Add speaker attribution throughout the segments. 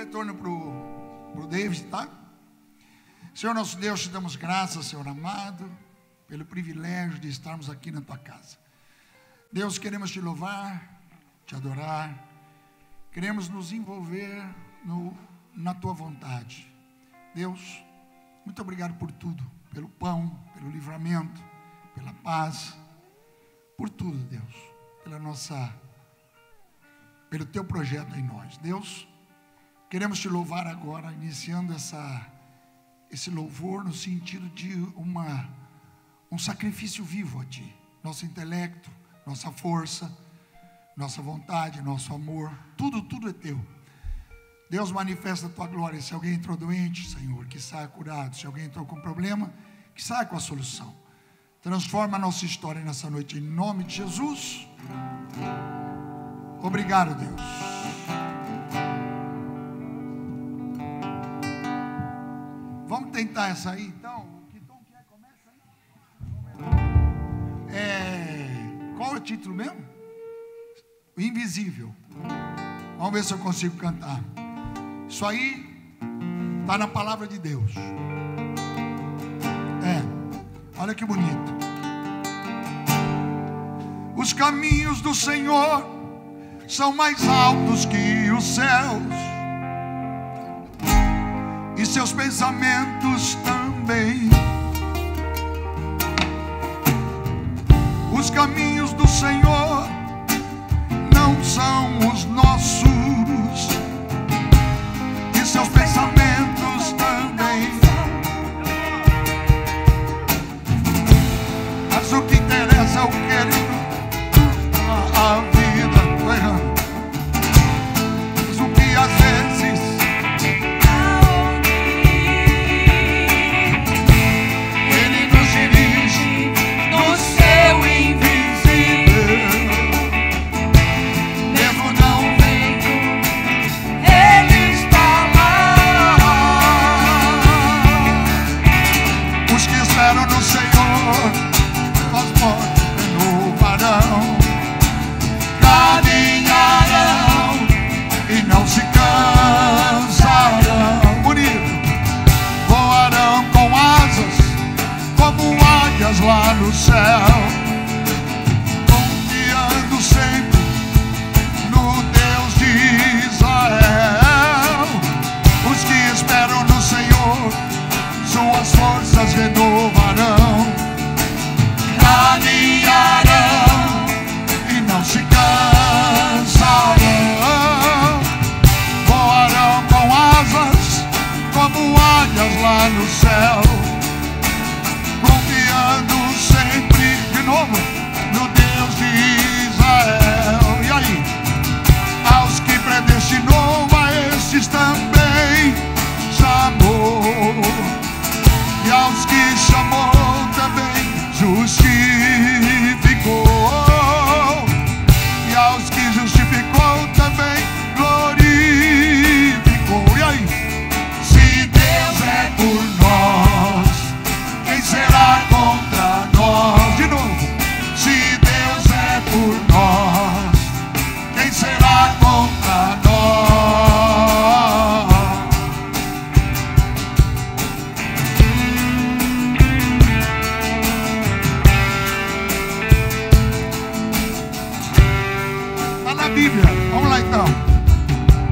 Speaker 1: retorno para o David, tá? Senhor nosso Deus, te damos graças, Senhor amado, pelo privilégio de estarmos aqui na tua casa. Deus, queremos te louvar, te adorar, queremos nos envolver na tua vontade. Deus, muito obrigado por tudo, pelo pão, pelo livramento, pela paz, por tudo, Deus, pelo teu projeto em nós. Deus, queremos te louvar agora, iniciando esse louvor no sentido de um sacrifício vivo a ti. Nosso intelecto, nossa força, nossa vontade, nosso amor, tudo é teu. Deus, manifesta a tua glória. Se alguém entrou doente, Senhor, que saia curado. Se alguém entrou com problema, que saia com a solução. Transforma a nossa história nessa noite, em nome de Jesus. Obrigado, Deus. Vamos tentar essa aí, então. Que tom que é? Começa aí. Qual é o título mesmo? O Invisível. Vamos ver se eu consigo cantar. Isso aí está na palavra de Deus. Olha que bonito. Os caminhos do Senhor são mais altos que os céus, e seus pensamentos também. Os caminhos do Senhor não são os nossos, e seus pensamentos também. Mas o que interessa é o querido, a vida. Tô errando. Mas o que às vezes Ele nos dirige no seu invisível. Mesmo não vendo, Ele está lá. Os que esperam no Senhor, as portas renovarão, caminharão e não se cansarão. Bonito. Voarão com asas como águias lá no céu, confiando sempre no Deus de Israel. Os que esperam no Senhor, suas forças renovarão, caminharão e não se cansarão. Voarão com asas como águias lá no céu, confiando sempre, de novo, no Deus de Israel. E aí? Aos que predestinou, a estes também chamou, e aos que chamou também justificou, e aos que justificou também glorificou. E aí? Se Deus é por nós, quem será contra nós? De novo. Se Deus é por nós, quem será contra nós? Bíblia. Vamos lá então.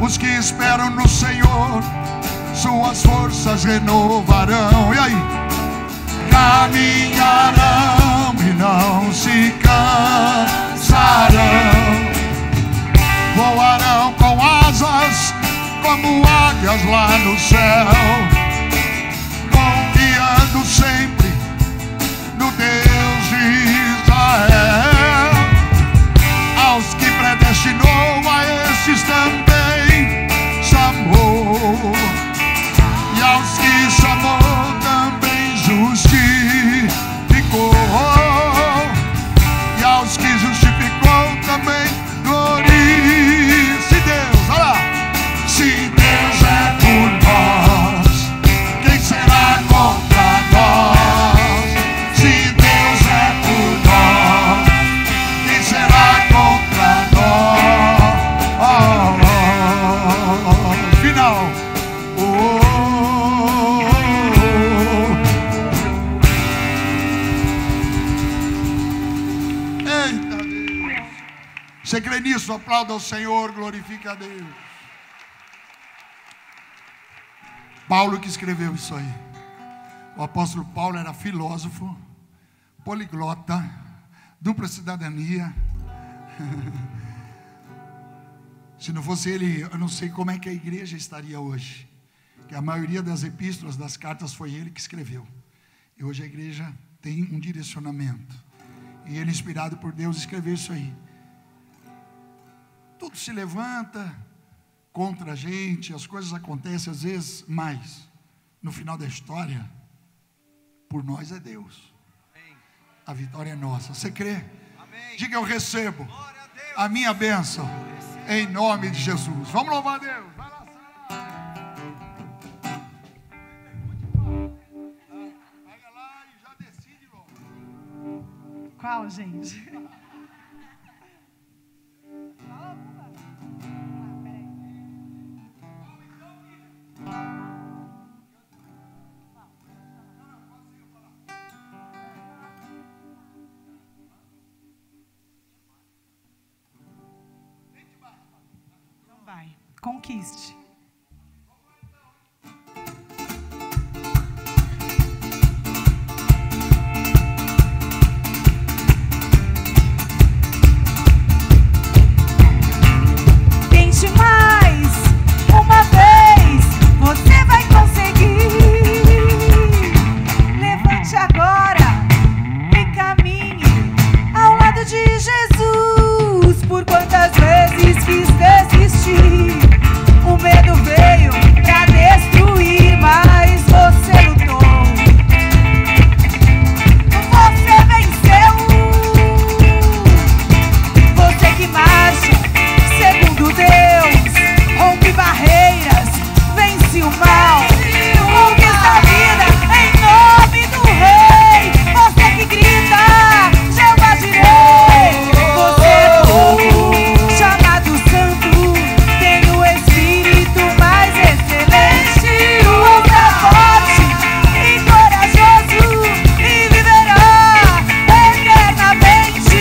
Speaker 1: Os que esperam no Senhor, suas forças renovarão. E aí? Caminharão e não se cansarão. Voarão com asas como águias lá no céu, confiando sempre no Deus de Israel. Aos que predestinou, a estes também chamou, e aos que chamou também justificou, e aos que justificou também Você crê nisso? Aplauda ao Senhor, glorifica a Deus. Paulo que escreveu isso aí. O apóstolo Paulo era filósofo, poliglota, dupla cidadania. Se não fosse ele, eu não sei como é que a igreja estaria hoje. Que a maioria das epístolas, das cartas, foi ele que escreveu. E hoje a igreja tem um direcionamento. E ele, inspirado por Deus, escreveu isso aí. Tudo se levanta contra a gente, as coisas acontecem às vezes, mas no final da história, por nós é Deus. Amém. A vitória é nossa. Você crê? Amém. Diga: eu recebo a minha bênção em nome de Jesus. Vamos louvar a Deus. Vai lá, pega lá e já decide logo.
Speaker 2: Qual, gente? Vai, conquiste. Tente mais, uma vez, você vai conseguir. Levante agora e caminhe ao lado de Jesus. Por quantas vezes quis desistir, o medo veio pra destruir, mas você lutou. Você venceu. Você que marcha segundo Deus, rompe barreiras, vence o mal, conquista a vida em nome do Rei. Você que grita: Jeová Jireh. Você é povo chamado santo, tem o espírito mais excelente. Você é forte e corajoso e viverá eternamente.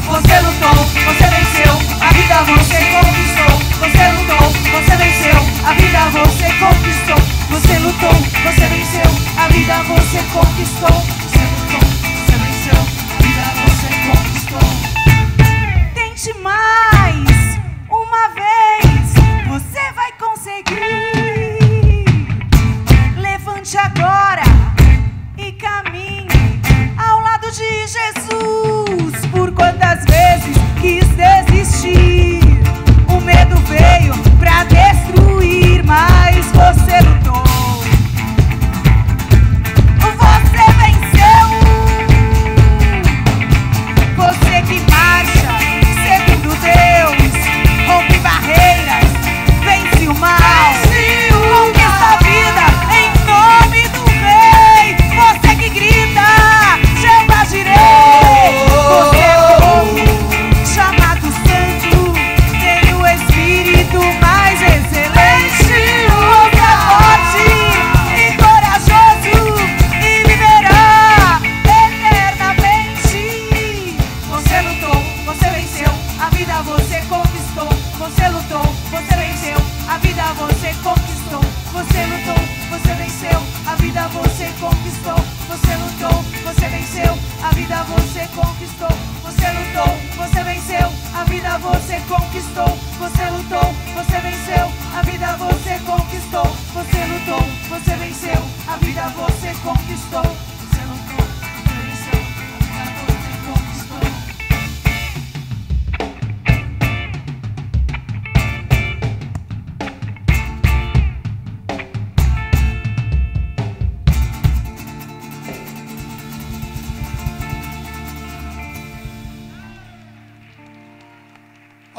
Speaker 2: Você lutou, você venceu, a vida você conquistou. Você lutou, você venceu, a vida você conquistou. Você lutou, você venceu, a vida você conquistou. Você lutou, você venceu, a vida você conquistou. Tente mais, uma vez, você vai conseguir. Levante agora e caminhe ao lado de Jesus. Por quantas vezes quis desistir, o medo veio pra destruir, mas você lutou. Você venceu. Você que marcha segundo Deus, rompe barreiras, vence o mal, conquista a vida em nome do Rei. Você que grita: Jeová Jireh. Você é povo chamado santo, tem o espírito mais excelente. Você é forte e corajoso e viverá eternamente. Você lutou, você venceu, a vida você conquistou. Você lutou, você venceu, a vida você conquistou. Você lutou, você venceu, a vida você conquistou. Você lutou, você venceu, a vida você conquistou. Você lutou, você venceu, a vida você conquistou. Você lutou, você venceu, a vida você conquistou. Você lutou, você venceu, a vida você conquistou. Você lutou, você venceu, a vida você conquistou.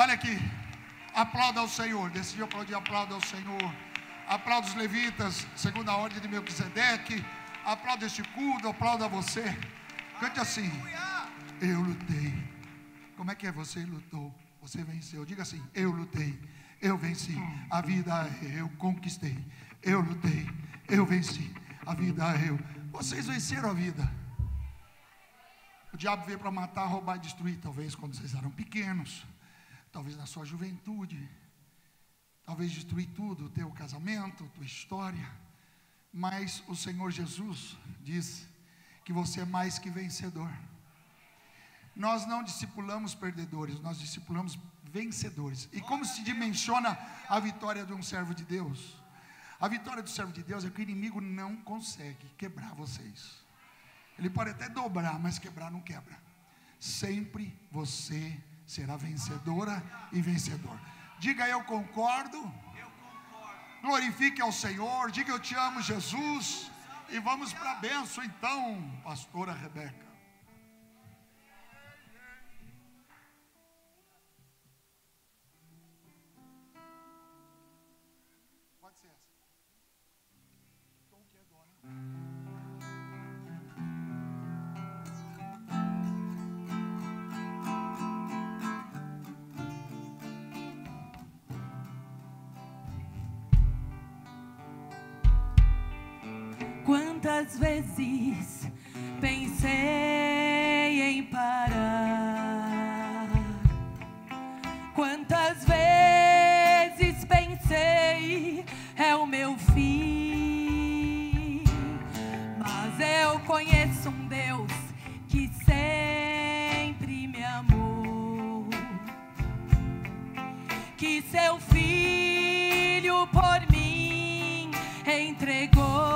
Speaker 1: Olha aqui, aplauda ao Senhor. Decidi aplaudir, aplauda ao Senhor. Aplauda os levitas, segundo a ordem de Melquisedeque. Aplauda este culto, aplauda você. Cante assim: eu lutei. Como é que é? Você lutou, você venceu. Diga assim: eu lutei, eu venci. A vida eu conquistei. Eu lutei, eu venci. A vida eu. Vocês venceram a vida. diabo veio para matar, roubar e destruir, talvez quando vocês eram pequenos, talvez na sua juventude, talvez destruir tudo, o teu casamento, tua história, mas o Senhor Jesus diz que você é mais que vencedor. Nós não discipulamos perdedores, nós discipulamos vencedores. E como se dimensiona a vitória de um servo de Deus? A vitória do servo de Deus é que o inimigo não consegue quebrar vocês. Ele pode até dobrar, mas quebrar não quebra. Sempre você será vencedora e vencedor. Diga eu concordo. Glorifique ao Senhor. Diga eu te amo, Jesus. E vamos para a bênção então, pastora Rebeca. Pode ser essa. Tom que é dona.
Speaker 2: Quantas vezes pensei em parar? Quantas vezes pensei é o meu fim? Mas eu conheço um Deus que sempre me amou, que seu filho por mim entregou.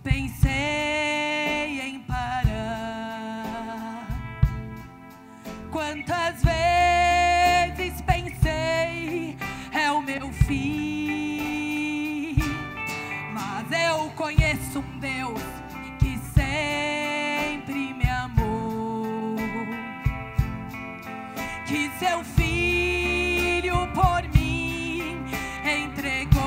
Speaker 2: Pensei em parar. Quantas vezes pensei é o meu fim. Mas eu conheço um Deus que sempre me amou, que seu filho por mim entregou.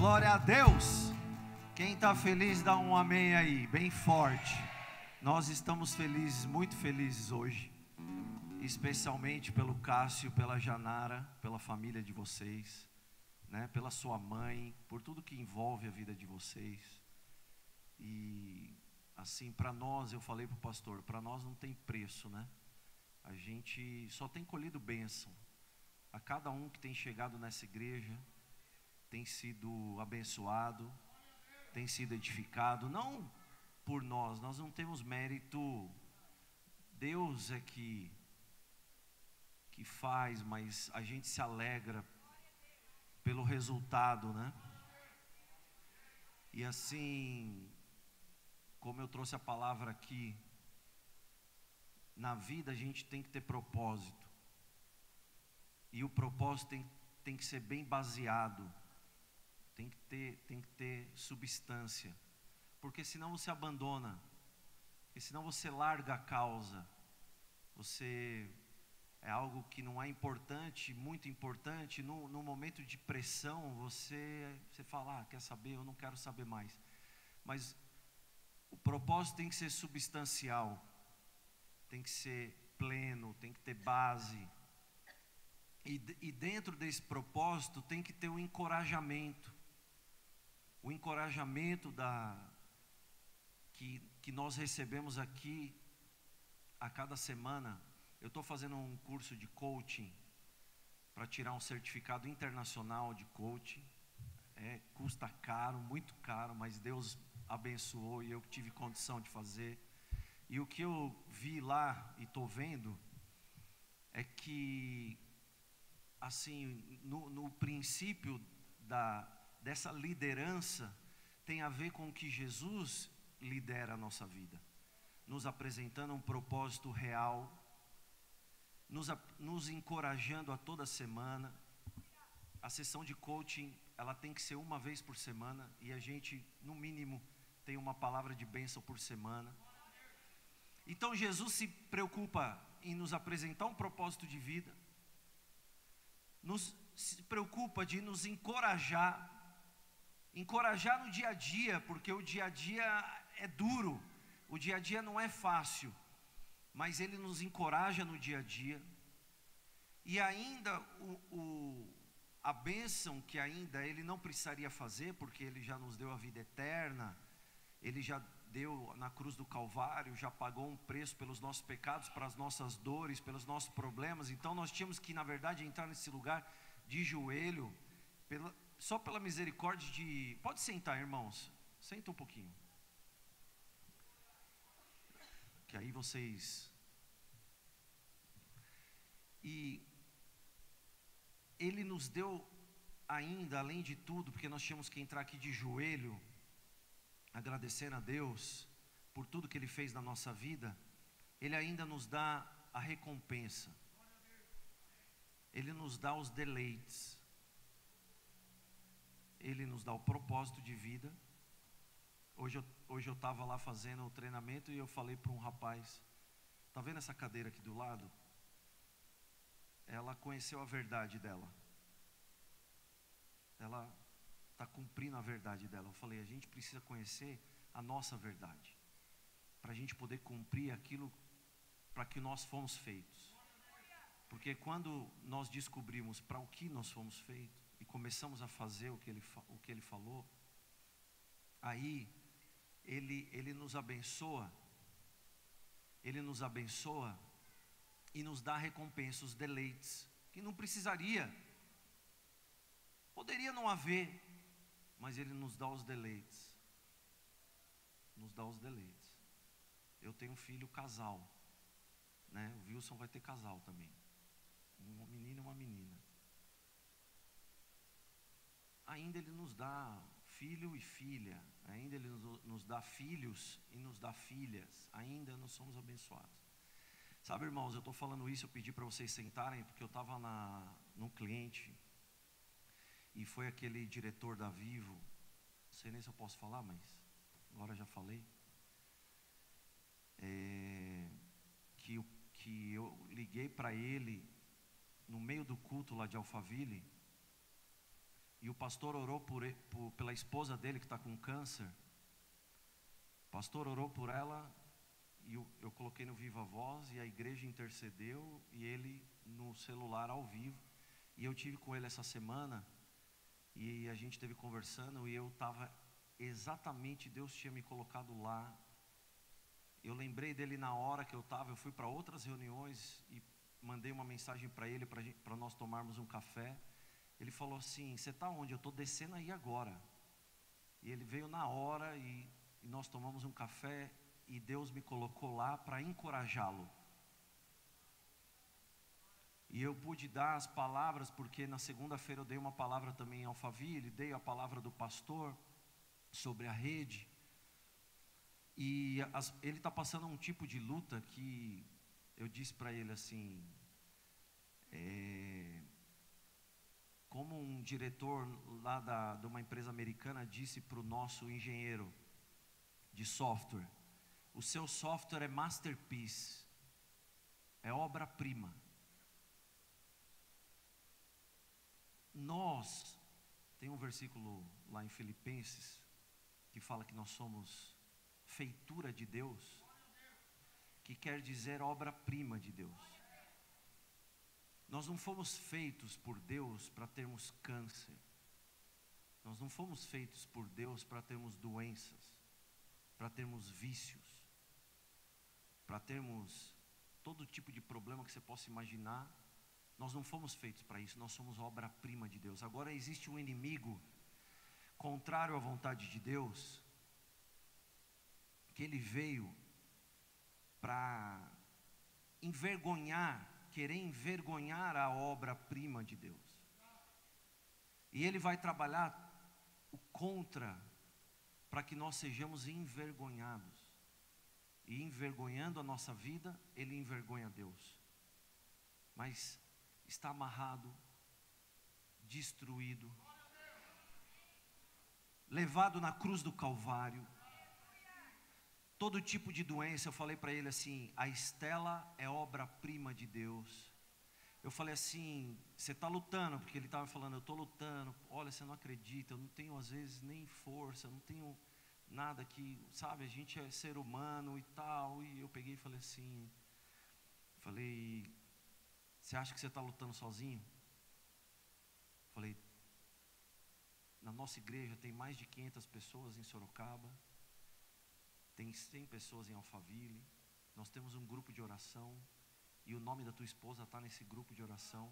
Speaker 3: Glória a Deus. Quem está feliz dá um amém aí, bem forte. Nós estamos felizes, muito felizes hoje, especialmente pelo Cássio, pela Janara, pela família de vocês, né? Pela sua mãe, por tudo que envolve a vida de vocês. E assim, para nós, eu falei para o pastor, para nós não tem preço, né? A gente só tem colhido bênção. A cada um que tem chegado nessa igreja tem sido abençoado, tem sido edificado, não por nós não temos mérito, Deus é que faz, mas a gente se alegra pelo resultado, né? E assim, como eu trouxe a palavra aqui, na vida a gente tem que ter propósito, e o propósito tem que ser bem baseado, tem que ter substância, porque senão você abandona, e senão você larga a causa, você é algo que não é importante, muito importante, no momento de pressão, você fala, quer saber, eu não quero saber mais, mas o propósito tem que ser substancial, tem que ser pleno, tem que ter base, e dentro desse propósito tem que ter um encorajamento, o encorajamento que nós recebemos aqui a cada semana. Eu estou fazendo um curso de coaching para tirar um certificado internacional de coaching. Custa caro, muito caro, mas Deus abençoou e eu tive condição de fazer. E o que eu vi lá e estou vendo é que, assim, no princípio dessa liderança, tem a ver com o que Jesus lidera a nossa vida, nos apresentando um propósito real, nos encorajando a toda semana. A sessão de coaching, ela tem que ser uma vez por semana, e a gente, no mínimo, tem uma palavra de bênção por semana. Então Jesus se preocupa em nos apresentar um propósito de vida, se preocupa de nos encorajar no dia a dia, porque o dia a dia é duro, o dia a dia não é fácil, mas Ele nos encoraja no dia a dia, e ainda a bênção que ainda Ele não precisaria fazer, porque Ele já nos deu a vida eterna, Ele já deu na cruz do Calvário, já pagou um preço pelos nossos pecados, pelas nossas dores, pelos nossos problemas. Então nós tínhamos que, na verdade, entrar nesse lugar de joelho, só pela misericórdia de... Pode sentar, irmãos, senta um pouquinho, que aí vocês... E Ele nos deu ainda, além de tudo, porque nós tínhamos que entrar aqui de joelho, agradecendo a Deus por tudo que Ele fez na nossa vida, Ele ainda nos dá a recompensa, Ele nos dá os deleites, Ele nos dá o propósito de vida. Hoje eu estava lá fazendo o treinamento e eu falei para um rapaz, está vendo essa cadeira aqui do lado? Ela conheceu a verdade dela, ela está cumprindo a verdade dela. Eu falei, a gente precisa conhecer a nossa verdade, para a gente poder cumprir aquilo para que nós fomos feitos. Porque quando nós descobrimos para o que nós fomos feitos, e começamos a fazer o que ele falou, aí ele nos abençoa, e nos dá a recompensa, os deleites, que não precisaria, poderia não haver, mas Ele nos dá os deleites, Eu tenho um filho casal, né? O Wilson vai ter casal também, um menino e uma menina. Ainda Ele nos dá filho e filha, ainda Ele nos dá filhos e nos dá filhas, ainda nós somos abençoados. Sabe, irmãos, eu estou falando isso, eu pedi para vocês sentarem, porque eu estava num cliente, e foi aquele diretor da Vivo, não sei nem se eu posso falar, mas agora já falei, que eu liguei para ele no meio do culto lá de Alphaville, e o pastor orou pela esposa dele que está com câncer. O pastor orou por ela e eu coloquei no Viva Voz e a igreja intercedeu e ele no celular ao vivo. E eu tive com ele essa semana e a gente esteve conversando e eu estava exatamente, Deus tinha me colocado lá. Eu lembrei dele na hora que eu estava, eu fui para outras reuniões e mandei uma mensagem para ele, para nós tomarmos um café. Ele falou assim: você está onde? Eu estou descendo aí agora. E ele veio na hora e nós tomamos um café e Deus me colocou lá para encorajá-lo. E eu pude dar as palavras, porque na segunda-feira eu dei uma palavra também em Alphaville, dei a palavra do pastor sobre a rede. E ele está passando um tipo de luta que eu disse para ele assim, como um diretor lá de uma empresa americana disse para o nosso engenheiro de software: o seu software é masterpiece, é obra-prima. Tem um versículo lá em Filipenses que fala que nós somos feitura de Deus, que quer dizer obra-prima de Deus. Nós não fomos feitos por Deus para termos câncer. Nós não fomos feitos por Deus para termos doenças, para termos vícios, para termos todo tipo de problema que você possa imaginar. Nós não fomos feitos para isso, nós somos obra-prima de Deus. Agora existe um inimigo contrário à vontade de Deus, que ele veio para querer envergonhar a obra-prima de Deus. E ele vai trabalhar o contra, para que nós sejamos envergonhados. E envergonhando a nossa vida, ele envergonha Deus. Mas está amarrado, destruído, levado na cruz do Calvário. Todo tipo de doença, eu falei para ele assim: a Estela é obra-prima de Deus. Eu falei assim: você está lutando? Porque ele estava falando: eu estou lutando. Olha, você não acredita, eu não tenho às vezes nem força, eu não tenho nada que, sabe, a gente é ser humano e tal. E eu peguei e falei assim, você acha que você está lutando sozinho? Falei, na nossa igreja tem mais de 500 pessoas em Sorocaba, tem 100 pessoas em Alphaville, nós temos um grupo de oração, e o nome da tua esposa está nesse grupo de oração.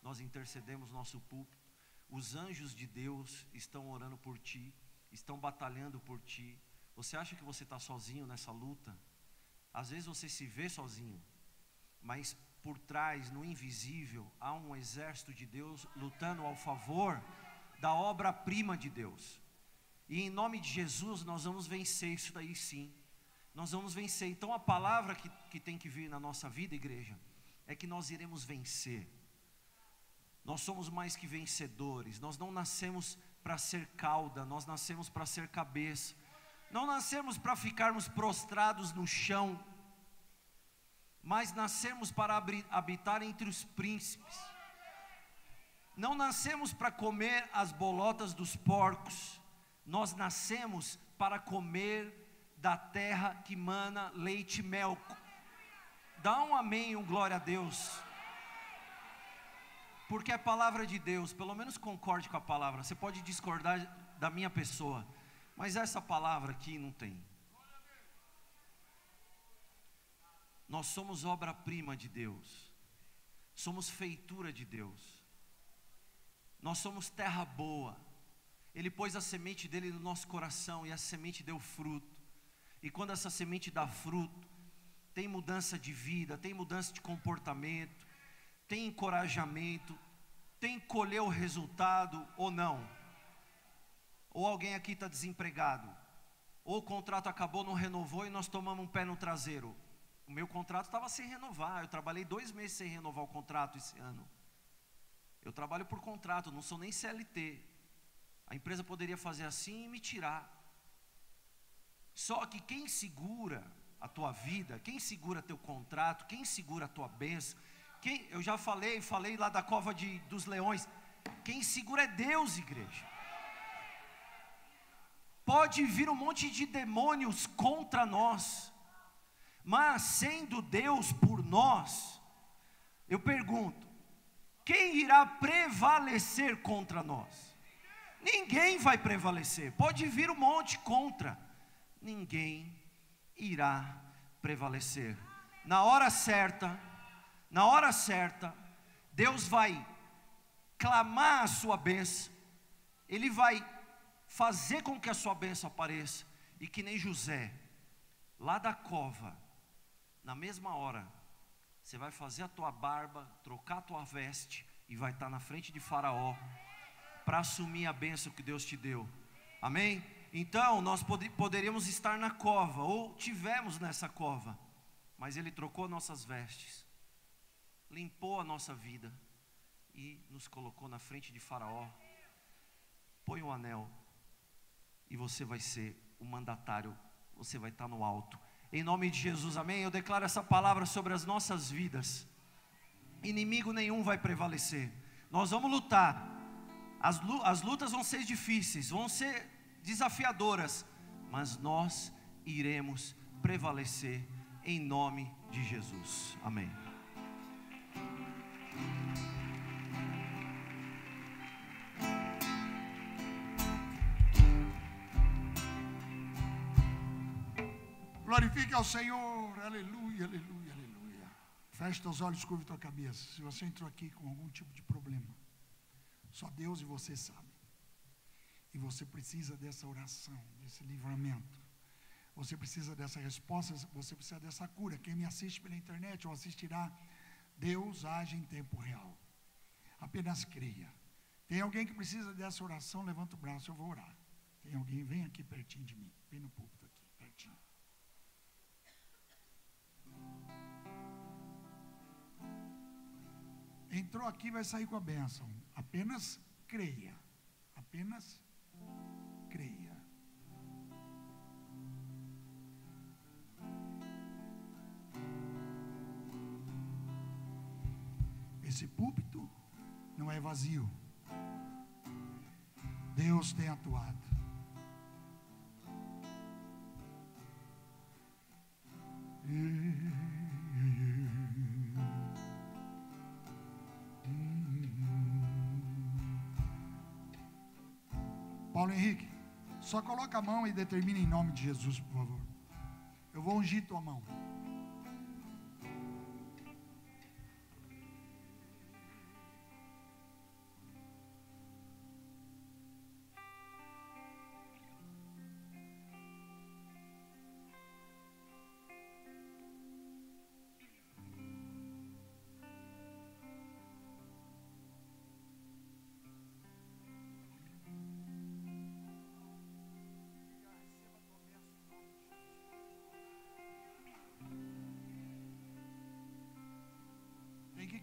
Speaker 3: Nós intercedemos nosso púlpito, os anjos de Deus estão orando por ti, estão batalhando por ti. Você acha que você está sozinho nessa luta? Às vezes você se vê sozinho, mas por trás, no invisível, há um exército de Deus lutando ao favor da obra-prima de Deus. E em nome de Jesus nós vamos vencer isso daí, sim. Nós vamos vencer. Então a palavra que tem que vir na nossa vida, igreja, é que nós iremos vencer. Nós somos mais que vencedores. Nós não nascemos para ser cauda, nós nascemos para ser cabeça. Não nascemos para ficarmos prostrados no chão, mas nascemos para habitar entre os príncipes. Não nascemos para comer as bolotas dos porcos. Nós nascemos para comer da terra que mana leite e mel. Dá um amém, um glória a Deus. Porque é palavra de Deus. Pelo menos concorde com a palavra. Você pode discordar da minha pessoa, mas essa palavra aqui não tem. Nós somos obra-prima de Deus. Somos feitura de Deus. Nós somos terra boa. Ele pôs a semente dele no nosso coração e a semente deu fruto. E quando essa semente dá fruto, tem mudança de vida, tem mudança de comportamento, tem encorajamento, tem que colher o resultado ou não. Ou alguém aqui está desempregado, ou o contrato acabou, não renovou e nós tomamos um pé no traseiro. O meu contrato estava sem renovar, eu trabalhei 2 meses sem renovar o contrato esse ano. Eu trabalho por contrato, não sou nem CLT. A empresa poderia fazer assim e me tirar. Só que quem segura a tua vida, quem segura teu contrato, quem segura a tua bênção, eu já falei lá da cova dos leões, quem segura é Deus, igreja. pode vir um monte de demônios contra nós, mas sendo Deus por nós, eu pergunto, quem irá prevalecer contra nós? Ninguém vai prevalecer. Pode vir um monte contra, ninguém irá prevalecer. Na hora certa, Deus vai clamar a sua bênção, Ele vai fazer com que a sua bênção apareça, e que nem José, lá da cova, na mesma hora, você vai fazer a tua barba, trocar a tua veste, e vai estar na frente de Faraó, para assumir a bênção que Deus te deu, amém? Então, nós poderíamos estar na cova, ou tivemos nessa cova, mas Ele trocou nossas vestes, limpou a nossa vida, e nos colocou na frente de Faraó. Põe um anel, e você vai ser o mandatário, você vai estar no alto, em nome de Jesus, amém? Eu declaro essa palavra sobre as nossas vidas. Inimigo nenhum vai prevalecer. Nós vamos lutar, as lutas vão ser difíceis, vão ser desafiadoras, mas nós iremos prevalecer, em nome de Jesus, amém.
Speaker 1: Glorifique ao Senhor, aleluia, aleluia, aleluia. Feche teus olhos, curve tua cabeça. Se você entrou aqui com algum tipo de problema, só Deus e você sabem. E você precisa dessa oração, desse livramento. Você precisa dessa resposta, você precisa dessa cura. Quem me assiste pela internet ou assistirá, Deus age em tempo real. Apenas creia. Tem alguém que precisa dessa oração? Levanta o braço, eu vou orar. Tem alguém? Vem aqui pertinho de mim, vem no púlpito aqui, pertinho. Entrou aqui, vai sair com a bênção. Apenas creia. Apenas creia. Esse púlpito não é vazio. Deus tem atuado. Paulo Henrique, só coloca a mão e determina em nome de Jesus, por favor. Eu vou ungir tua mão.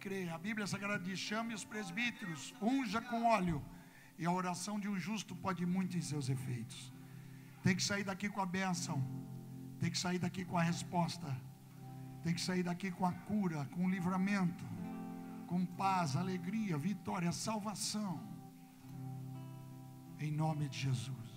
Speaker 1: Crer. A Bíblia Sagrada diz: chame os presbíteros, unja com óleo, e a oração de um justo pode muito em seus efeitos. Tem que sair daqui com a bênção, tem que sair daqui com a resposta, tem que sair daqui com a cura, com o livramento, com paz, alegria, vitória, salvação, em nome de Jesus.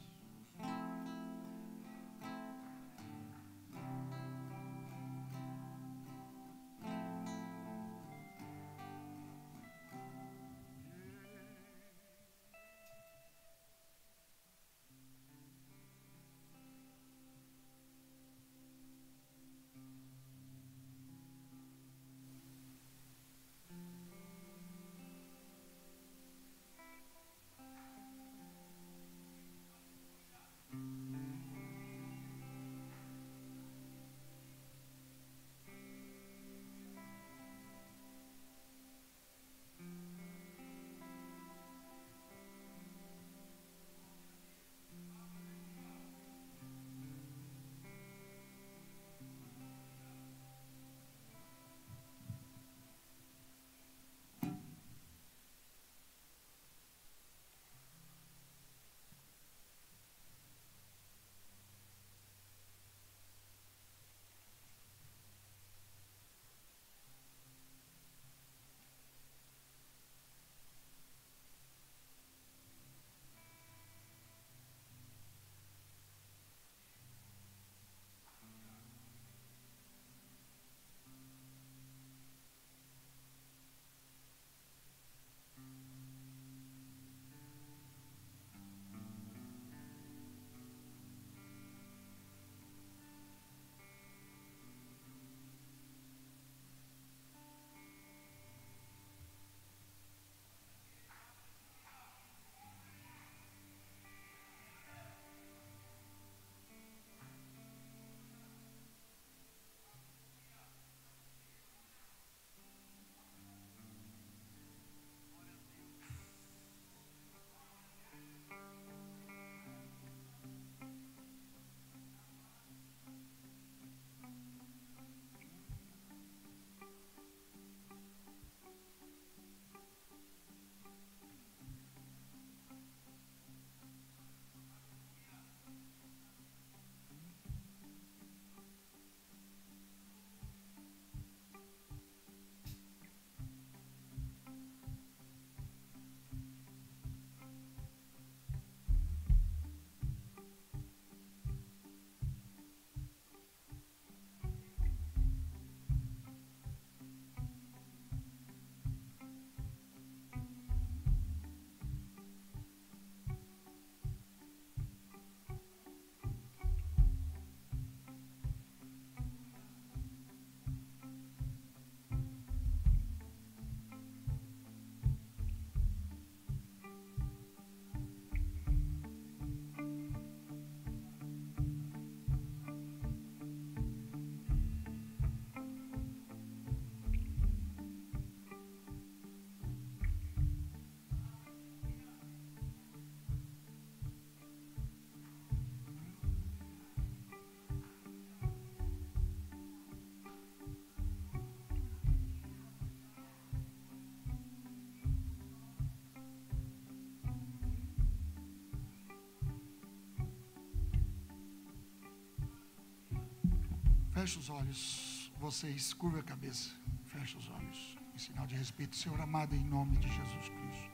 Speaker 1: Feche os olhos, vocês, curva a cabeça, feche os olhos, em sinal de respeito. Senhor amado, em nome de Jesus Cristo,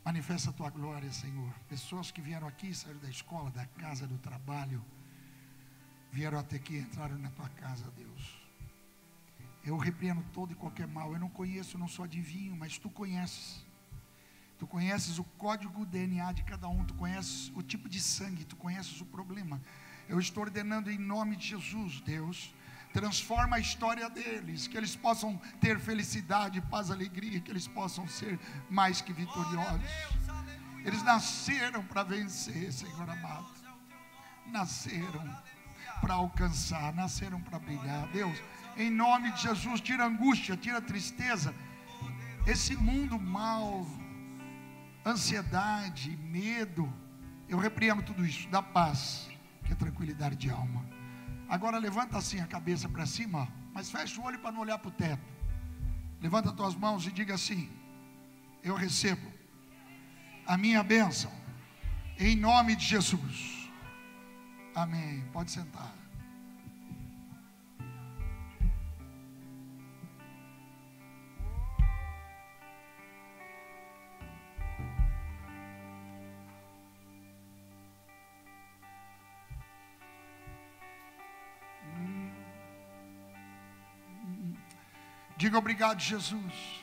Speaker 1: manifesta a tua glória, Senhor. Pessoas que vieram aqui, saíram da escola, da casa, do trabalho, vieram até aqui, entraram na tua casa, Deus. Eu repreendo todo e qualquer mal. Eu não conheço, não sou adivinho, mas tu conheces. Tu conheces o código DNA de cada um, tu conheces o tipo de sangue, tu conheces o problema. Eu estou ordenando em nome de Jesus, Deus, transforma a história deles, que eles possam ter felicidade, paz, alegria, que eles possam ser mais que vitoriosos. Eles nasceram para vencer, Senhor amado. Nasceram para alcançar, nasceram para brilhar. Deus, em nome de Jesus, tira a angústia, tira a tristeza, esse mundo mau, ansiedade, medo. Eu repreendo tudo isso, dá paz, que é tranquilidade de alma. Agora levanta assim a cabeça para cima, ó, mas fecha o olho para não olhar para o teto. Levanta as tuas mãos e diga assim: eu recebo a minha bênção, em nome de Jesus. Amém. Pode sentar. Diga obrigado, Jesus.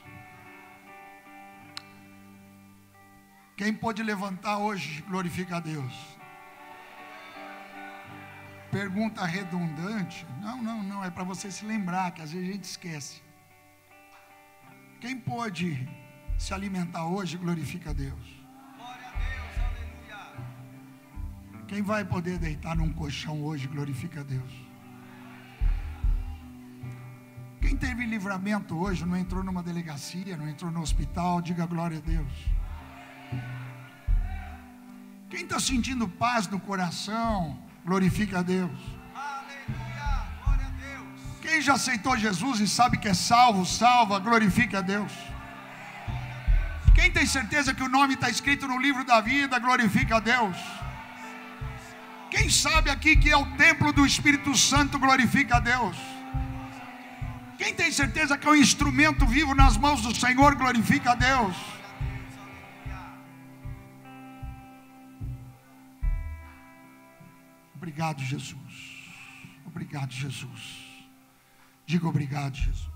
Speaker 1: Quem pôde levantar hoje, glorifica a Deus. Pergunta redundante. Não, é para você se lembrar, que às vezes a gente esquece. Quem pôde se alimentar hoje, glorifica a Deus.
Speaker 3: Glória a Deus, aleluia.
Speaker 1: Quem vai poder deitar num colchão hoje, glorifica a Deus. Quem teve livramento hoje, não entrou numa delegacia, não entrou no hospital, diga glória a Deus. Quem está sentindo paz no coração, glorifica a Deus.
Speaker 3: Aleluia, glória a Deus.
Speaker 1: Quem já aceitou Jesus e sabe que é salvo, salva, glorifica a Deus. Quem tem certeza que o nome está escrito no livro da vida, glorifica a Deus. Quem sabe aqui que é o templo do Espírito Santo, glorifica a Deus. Quem tem certeza que é um instrumento vivo nas mãos do Senhor, glorifica a Deus. Obrigado, Jesus. Obrigado, Jesus. Diga obrigado, Jesus.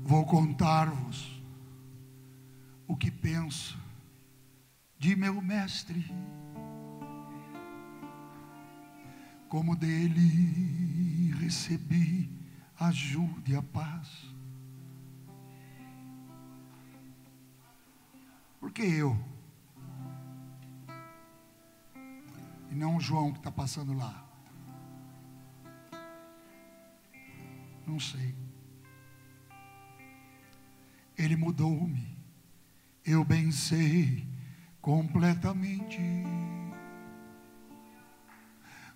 Speaker 1: Vou contar-vos o que penso de meu mestre, como dele recebi ajuda e a paz. Porque eu, e não o João que está passando lá, não sei. Ele mudou-me, eu bem sei, completamente.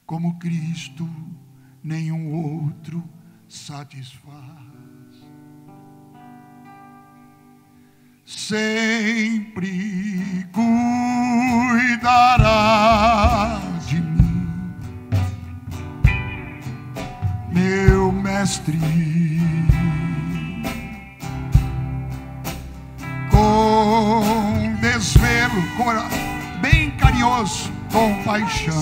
Speaker 1: Como Cristo, nenhum outro satisfaz. Sempre cuidará de mim, meu mestre. Com desvelo, bem carinhoso, com paixão,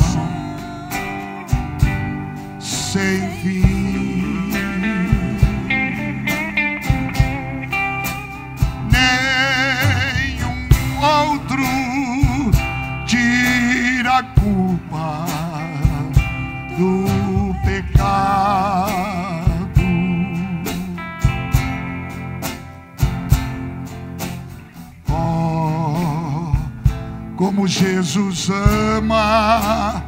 Speaker 1: sem fim. Nenhum outro tira a culpa do pecado. Como Jesus ama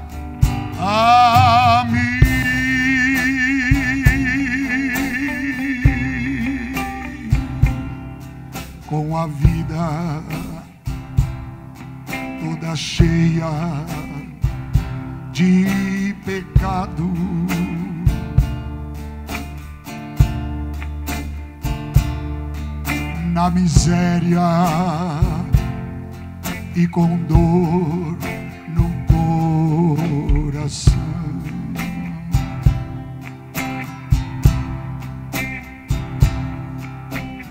Speaker 1: a mim, com a vida toda cheia de pecado. Na miséria e com dor no coração.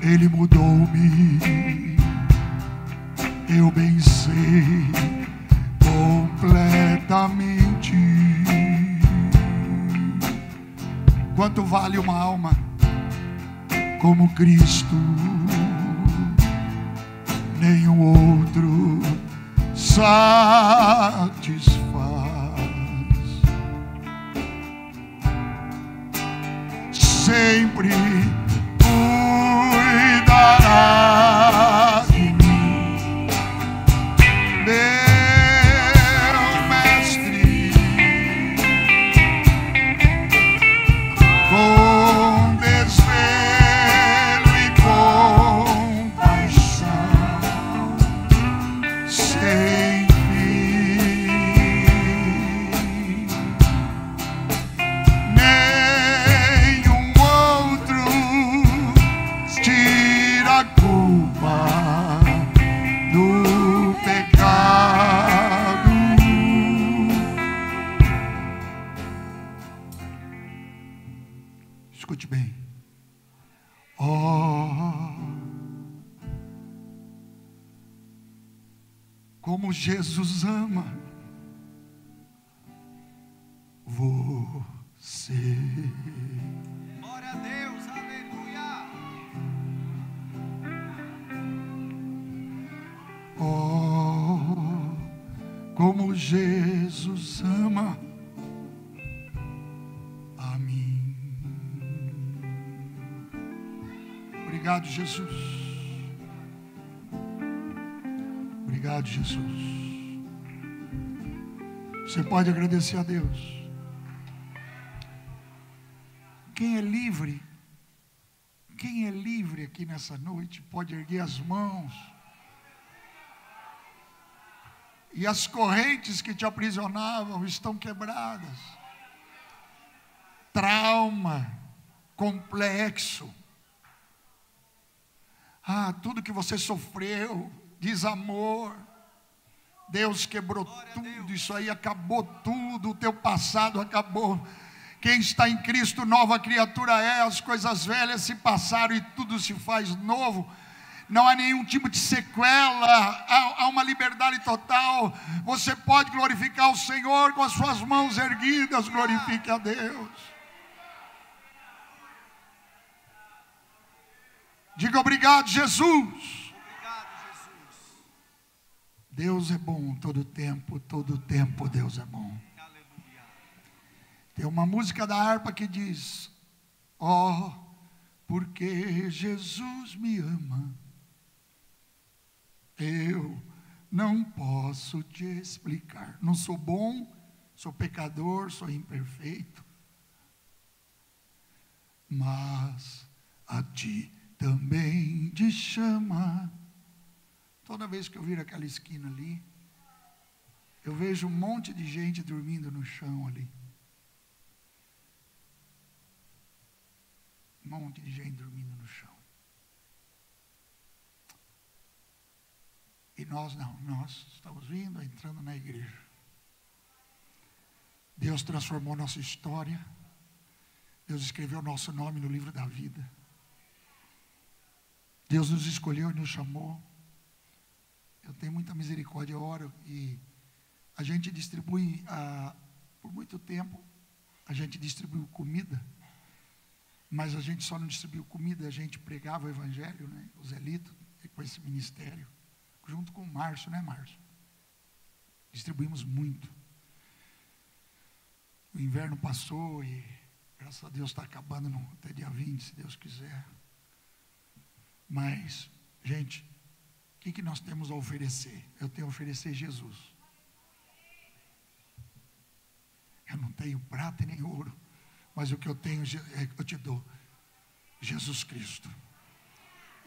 Speaker 1: Ele mudou-me, eu bem sei completamente. Quanto vale uma alma como Cristo? Nenhum outro satisfaz. Sempre cuidará de mim, meu mestre, com desvelo e compaixão, sem fim. Nenhum outro tira a culpa do pecado. Escute bem. Oh, como Jesus ama você.
Speaker 3: Glória a Deus, aleluia.
Speaker 1: Oh, como Jesus ama a mim. Obrigado, Jesus. Obrigado, Jesus. Você pode agradecer a Deus. Quem é livre? Quem é livre aqui nessa noite pode erguer as mãos. E as correntes que te aprisionavam estão quebradas. Trauma, complexo. Tudo que você sofreu, desamor. Deus quebrou tudo, isso aí acabou tudo, o teu passado acabou. Quem está em Cristo, nova criatura é, as coisas velhas se passaram e tudo se faz novo. Não há nenhum tipo de sequela, há uma liberdade total. Você pode glorificar o Senhor com as suas mãos erguidas, glorifique a Deus. Diga obrigado, Jesus. Deus é bom todo tempo Deus é bom. Tem uma música da harpa que diz: oh, porque Jesus me ama, eu não posso te explicar. Não sou bom, sou pecador, sou imperfeito, mas a ti também te chama. Toda vez que eu viro aquela esquina ali, eu vejo um monte de gente dormindo no chão ali. Um monte de gente dormindo no chão. E nós não, nós estamos vindo, entrando na igreja. Deus transformou nossa história. Deus escreveu nosso nome no livro da vida. Deus nos escolheu e nos chamou. Eu tenho muita misericórdia, eu oro, e a gente distribui, por muito tempo, a gente distribuiu comida, mas a gente só não distribuiu comida, a gente pregava o evangelho, né? O Zelito, com esse ministério, junto com o Márcio, né, Márcio? Distribuímos muito. O inverno passou e, graças a Deus, está acabando até dia 20, se Deus quiser. Mas, gente, o que nós temos a oferecer? Eu tenho a oferecer Jesus. Eu não tenho prata e nem ouro, mas o que eu tenho, eu te dou. Jesus Cristo.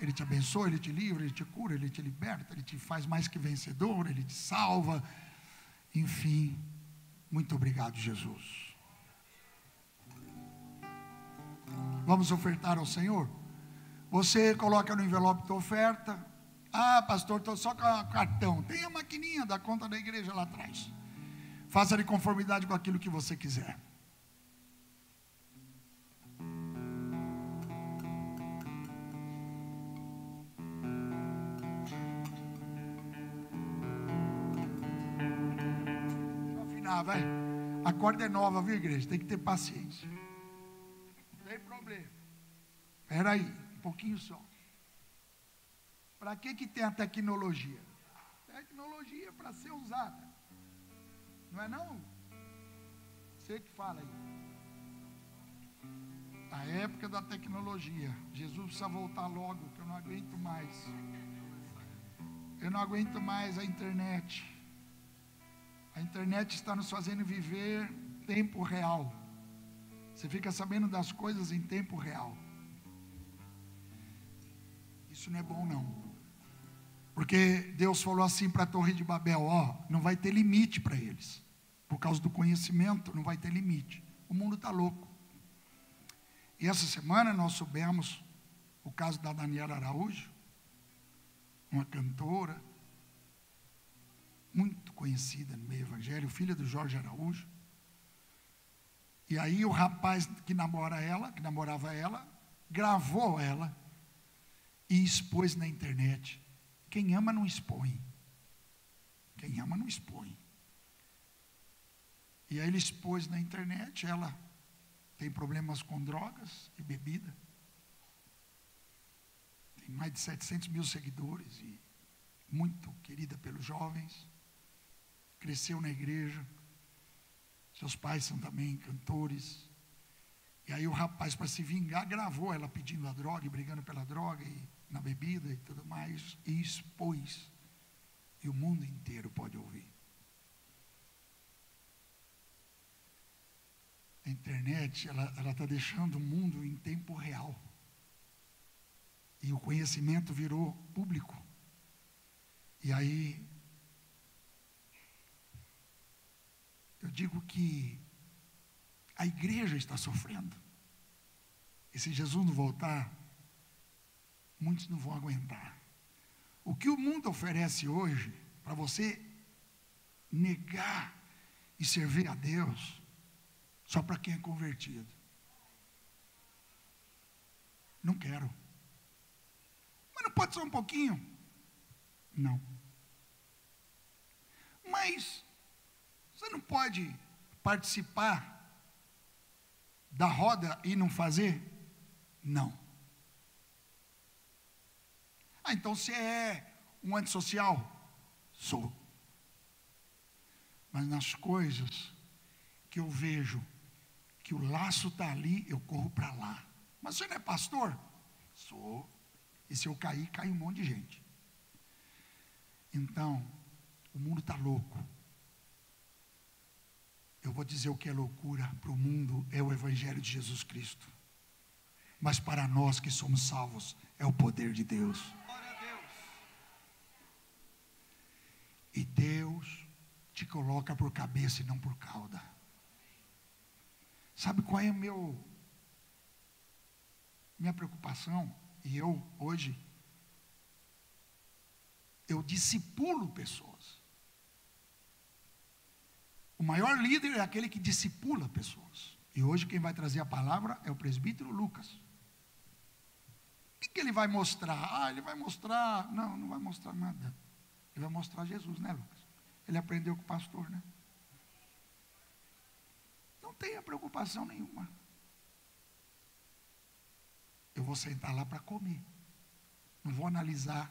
Speaker 1: Ele te abençoa, Ele te livra, Ele te cura, Ele te liberta, Ele te faz mais que vencedor, Ele te salva. Enfim, muito obrigado, Jesus. Vamos ofertar ao Senhor? Você coloca no envelope da oferta. Ah, pastor, estou só com o cartão. Tem a maquininha da conta da igreja lá atrás. Faça de conformidade com aquilo que você quiser. Vai. A corda é nova, viu, igreja? Tem que ter paciência. Não tem problema. Espera aí, um pouquinho só. Para que tem a tecnologia? Tecnologia para ser usada. Não é não? Você que fala aí. A época da tecnologia. Jesus precisa voltar logo, que eu não aguento mais. Eu não aguento mais a internet. A internet está nos fazendo viver tempo real. Você fica sabendo das coisas em tempo real. Isso não é bom não. Porque Deus falou assim para a Torre de Babel, ó, não vai ter limite para eles. Por causa do conhecimento, não vai ter limite. O mundo está louco. E essa semana nós soubemos o caso da Daniela Araújo, uma cantora, muito conhecida no meio evangélico, filha do Jorge Araújo. E aí o rapaz que namorava ela, gravou ela e expôs na internet. Quem ama não expõe. Quem ama não expõe. E aí ele expôs na internet, ela tem problemas com drogas e bebida. Tem mais de 700 mil seguidores e muito querida pelos jovens. Cresceu na igreja, seus pais são também cantores, e aí o rapaz, para se vingar, gravou ela pedindo a droga, e brigando pela droga, e na bebida e tudo mais, e expôs, e o mundo inteiro pode ouvir. A internet, ela está deixando o mundo em tempo real, e o conhecimento virou público, e aí, eu digo que a igreja está sofrendo. E se Jesus não voltar, muitos não vão aguentar. O que o mundo oferece hoje, para você negar e servir a Deus, só para quem é convertido. Não quero. Mas não pode ser um pouquinho? Não. Mas você não pode participar da roda e não fazer? Não. Ah, então você é um antissocial? Sou. Mas nas coisas que eu vejo que o laço está ali, eu corro para lá. Mas você não é pastor? Sou. E se eu cair, cai um monte de gente. Então, o mundo está louco. Eu vou dizer o que é loucura para o mundo, é o Evangelho de Jesus Cristo. Mas para nós que somos salvos, é o poder de Deus.
Speaker 3: Glória a Deus.
Speaker 1: E Deus te coloca por cabeça e não por cauda. Sabe qual é minha preocupação? E eu, hoje, eu discipulo pessoas. O maior líder é aquele que discipula pessoas. E hoje quem vai trazer a palavra é o presbítero Lucas. O que ele vai mostrar? Ah, ele vai mostrar... Não, não vai mostrar nada. Ele vai mostrar Jesus, né, Lucas? Ele aprendeu com o pastor, né? Não tenha preocupação nenhuma. Eu vou sentar lá para comer. Não vou analisar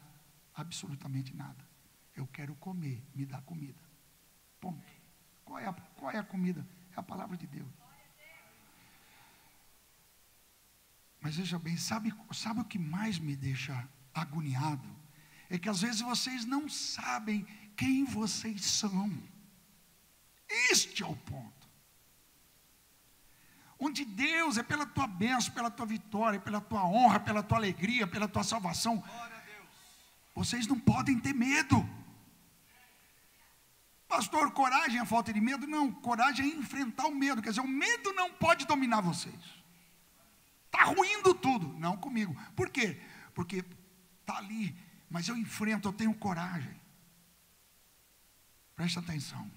Speaker 1: absolutamente nada. Eu quero comer, me dá comida. Ponto. Qual é a comida? É a palavra de Deus. Mas veja bem, sabe o que mais me deixa agoniado? É que às vezes vocês não sabem quem vocês são. Este é o ponto. onde Deus é pela tua bênção, pela tua vitória, pela tua honra, pela tua alegria, pela tua salvação. Vocês não podem ter medo. Pastor, coragem é falta de medo? Não, coragem é enfrentar o medo. Quer dizer, o medo não pode dominar vocês. Está ruindo tudo. Não comigo. Por quê? Porque está ali, mas eu enfrento, eu tenho coragem. Preste atenção.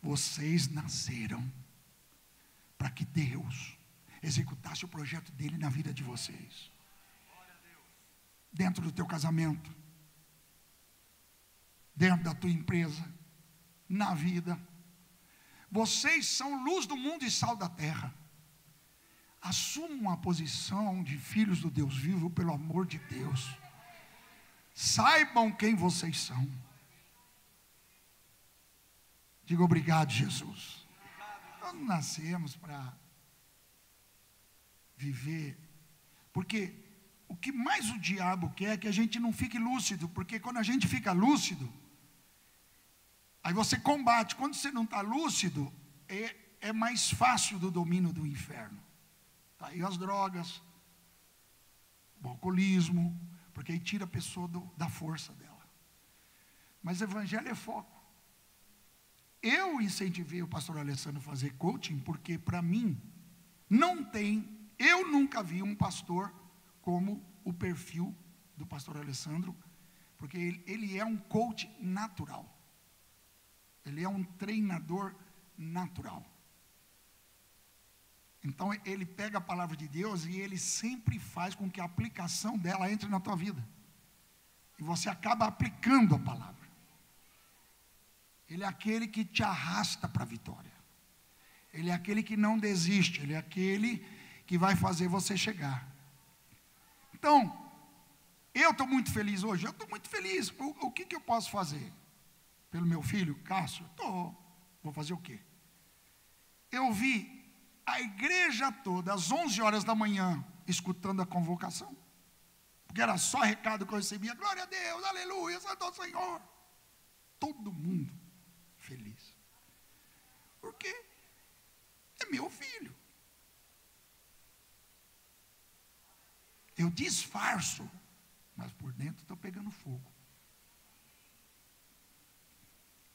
Speaker 1: Vocês nasceram para que Deus executasse o projeto dele na vida de vocês. Dentro do teu casamento, dentro da tua empresa, na vida. Vocês são luz do mundo e sal da terra. Assumam a posição de filhos do Deus vivo, pelo amor de Deus. Saibam quem vocês são. Diga obrigado, Jesus. Nós não nascemos para viver, porque o que mais o diabo quer é que a gente não fique lúcido, porque quando a gente fica lúcido, aí você combate. Quando você não está lúcido, é mais fácil do domínio do inferno. Tá aí as drogas, o alcoolismo, porque aí tira a pessoa da força dela. Mas evangelho é foco. Eu incentivei o pastor Alessandro a fazer coaching, porque para mim, eu nunca vi um pastor como o perfil do pastor Alessandro, porque ele é um coach natural. Ele é um treinador natural. Então ele pega a palavra de Deus e ele sempre faz com que a aplicação dela entre na tua vida. E você acaba aplicando a palavra. Ele é aquele que te arrasta para a vitória. Ele é aquele que não desiste. Ele é aquele que vai fazer você chegar. Então, eu estou muito feliz hoje. Eu estou muito feliz. O que eu posso fazer? Pelo meu filho, Cássio? Vou fazer o quê? Eu vi a igreja toda, às 11 horas da manhã, escutando a convocação. Porque era só recado que eu recebia. Glória a Deus, aleluia, santo ao Senhor. Todo mundo feliz. Porque é meu filho. Eu disfarço, mas por dentro estou pegando fogo.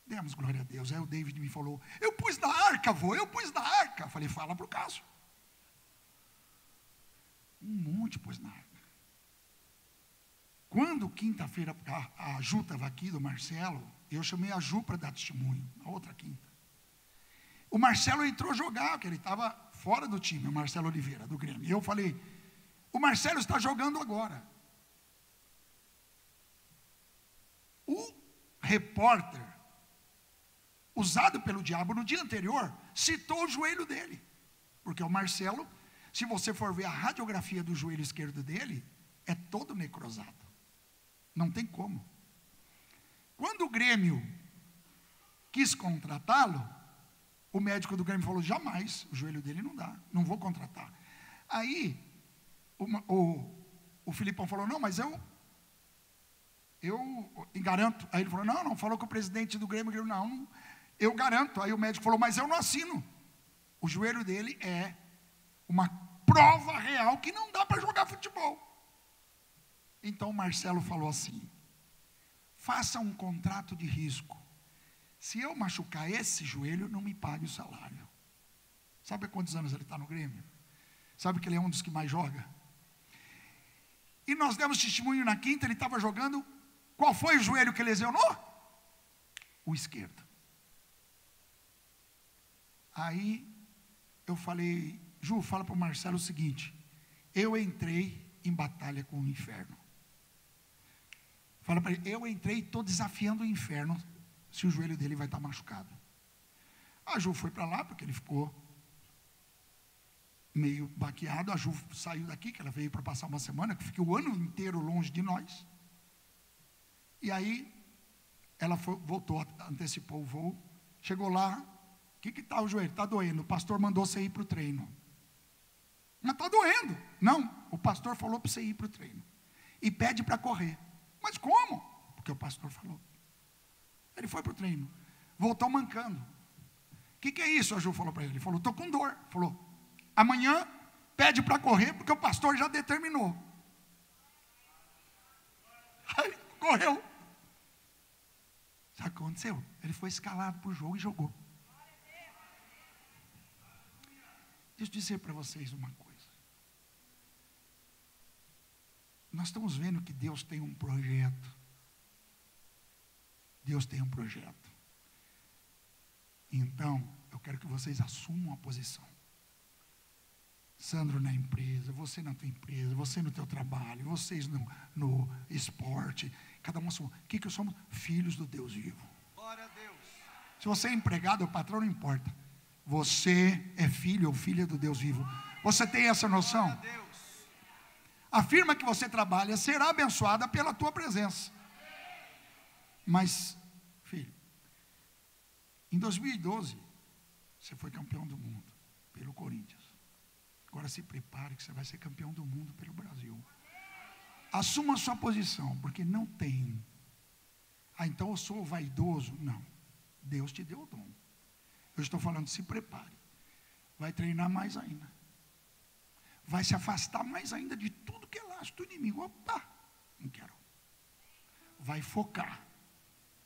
Speaker 1: Demos glória a Deus. Aí o David me falou: eu pus na arca, vô, eu pus na arca. Falei: fala para o Cássio. Um monte pus na arca. Quando quinta-feira a Ju estava aqui, do Marcelo, eu chamei a Ju para dar testemunho, na outra quinta. O Marcelo entrou jogar, porque ele estava fora do time, o Marcelo Oliveira, do Grêmio. E eu falei: o Marcelo está jogando agora. O repórter, usado pelo diabo no dia anterior, citou o joelho dele. Porque o Marcelo, se você for ver a radiografia do joelho esquerdo dele, é todo necrosado. Não tem como. Quando o Grêmio quis contratá-lo, o médico do Grêmio falou: jamais, o joelho dele não dá, não vou contratar. Aí, o Filipão falou: não, mas eu garanto. Aí ele falou: não, falou com o presidente do Grêmio, não, eu garanto. Aí o médico falou: mas eu não assino. O joelho dele é uma prova real que não dá para jogar futebol. Então o Marcelo falou assim: faça um contrato de risco. Se eu machucar esse joelho, não me pague o salário. Sabe há quantos anos ele está no Grêmio? Sabe que ele é um dos que mais joga? E nós demos testemunho na quinta, ele estava jogando. Qual foi o joelho que lesionou? O esquerdo. Aí eu falei: Ju, fala para o Marcelo o seguinte: eu entrei em batalha com o inferno. Fala para ele: eu entrei e estou desafiando o inferno, se o joelho dele vai estar machucado. A Ju foi para lá, porque ele ficou meio baqueado. A Ju saiu daqui, que ela veio para passar uma semana, que ficou o ano inteiro longe de nós. E aí, ela voltou, antecipou o voo, chegou lá. O que está o joelho? Está doendo. O pastor mandou você ir para o treino. Mas está doendo. Não, o pastor falou para você ir para o treino. E pede para correr. Mas como? Porque o pastor falou. Ele foi para o treino. Voltou mancando. O que é isso? A Ju falou para ele. Ele falou: estou com dor. Falou: Amanhã pede para correr, porque o pastor já determinou. Aí correu. Sabe o que aconteceu? Ele foi escalado para o jogo e jogou. Deixa eu dizer para vocês uma coisa. Nós estamos vendo que Deus tem um projeto. Deus tem um projeto. Então, eu quero que vocês assumam a posição. Sandro na empresa, você na tua empresa, você no teu trabalho, vocês no esporte, cada um assuma. O que somos? Filhos do Deus vivo.
Speaker 3: Glória a Deus.
Speaker 1: Se você é empregado, o patrão não importa. Você é filho ou filha do Deus vivo. Você tem essa noção?
Speaker 3: Glória a Deus.
Speaker 1: A firma que você trabalha será abençoada pela tua presença. Mas, filho, em 2012, você foi campeão do mundo pelo Corinthians. Agora se prepare que você vai ser campeão do mundo pelo Brasil. Assuma a sua posição, porque não tem. Então eu sou vaidoso. Não. Deus te deu o dom. Eu estou falando, se prepare. Vai treinar mais ainda. Vai se afastar mais ainda de tudo que é laço do inimigo. Opa, não quero. Vai focar.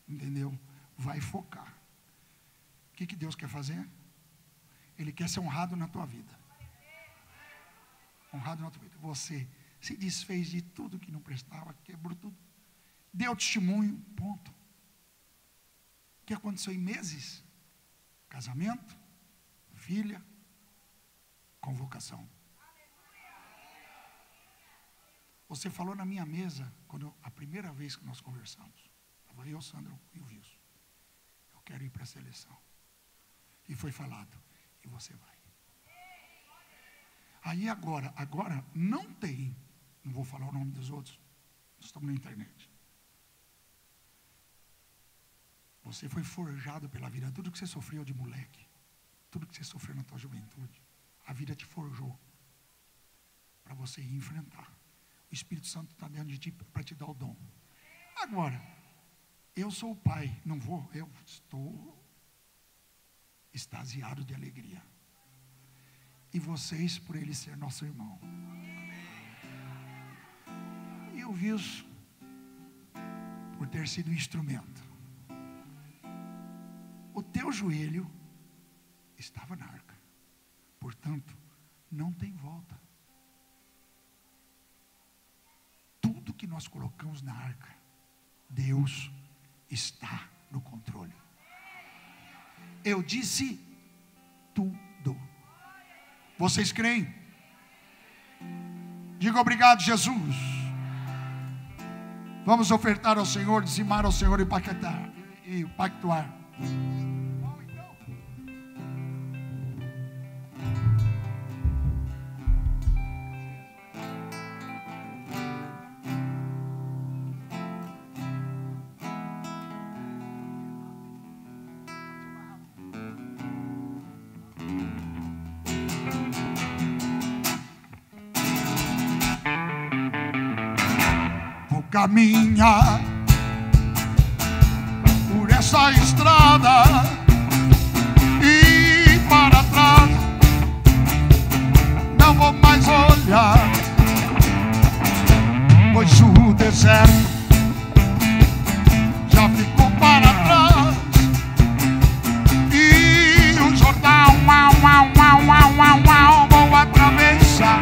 Speaker 1: Entendeu? Vai focar. O que Deus quer fazer? Ele quer ser honrado na tua vida. Honrado na tua vida. Você se desfez de tudo que não prestava, quebrou tudo. Deu testemunho, ponto. O que aconteceu em meses? Casamento, filha, convocação. Você falou na minha mesa, a primeira vez que nós conversamos. Estava eu, Sandro e o Wilson. Eu quero ir para a seleção. E foi falado, e você vai. Aí agora não tem, não vou falar o nome dos outros, nós estamos na internet. Você foi forjado pela vida, tudo que você sofreu de moleque, tudo que você sofreu na tua juventude, a vida te forjou para você ir enfrentar. O Espírito Santo está dentro de ti para te dar o dom. Agora, eu sou o pai, eu estou extasiado de alegria. E vocês, por ele ser nosso irmão. E o Wilson, por ter sido instrumento. O teu joelho estava na arca. Portanto, não tem volta. Tudo que nós colocamos na arca, Deus está no controle. Eu disse tudo. Vocês creem? Diga obrigado, Jesus. Vamos ofertar ao Senhor, dizimar ao Senhor e pactuar. Caminha por essa estrada e para trás não vou mais olhar, pois o deserto já ficou para trás e o Jordão vou atravessar.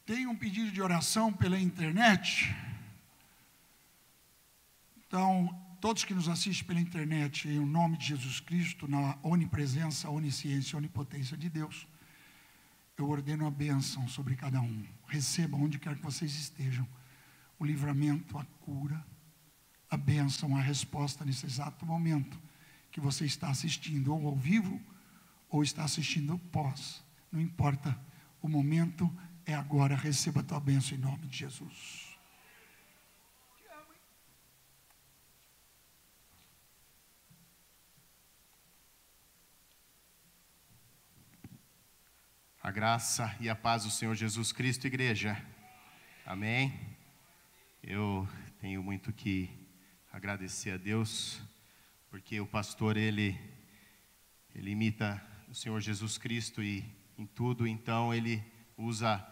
Speaker 1: Tem um pedido de oração pela internet. Então, todos que nos assistem pela internet, em nome de Jesus Cristo, na onipresença, onisciência, onipotência de Deus, eu ordeno a bênção sobre cada um. Recebam onde quer que vocês estejam o livramento, a cura, a bênção, a resposta nesse exato momento que você está assistindo, ou ao vivo, ou está assistindo pós. Não importa, o momento é agora. Receba a tua bênção em nome de Jesus.
Speaker 4: A graça e a paz do Senhor Jesus Cristo, igreja. Amém. Eu tenho muito que agradecer a Deus, porque o pastor, ele imita o Senhor Jesus Cristo e em tudo, então ele usa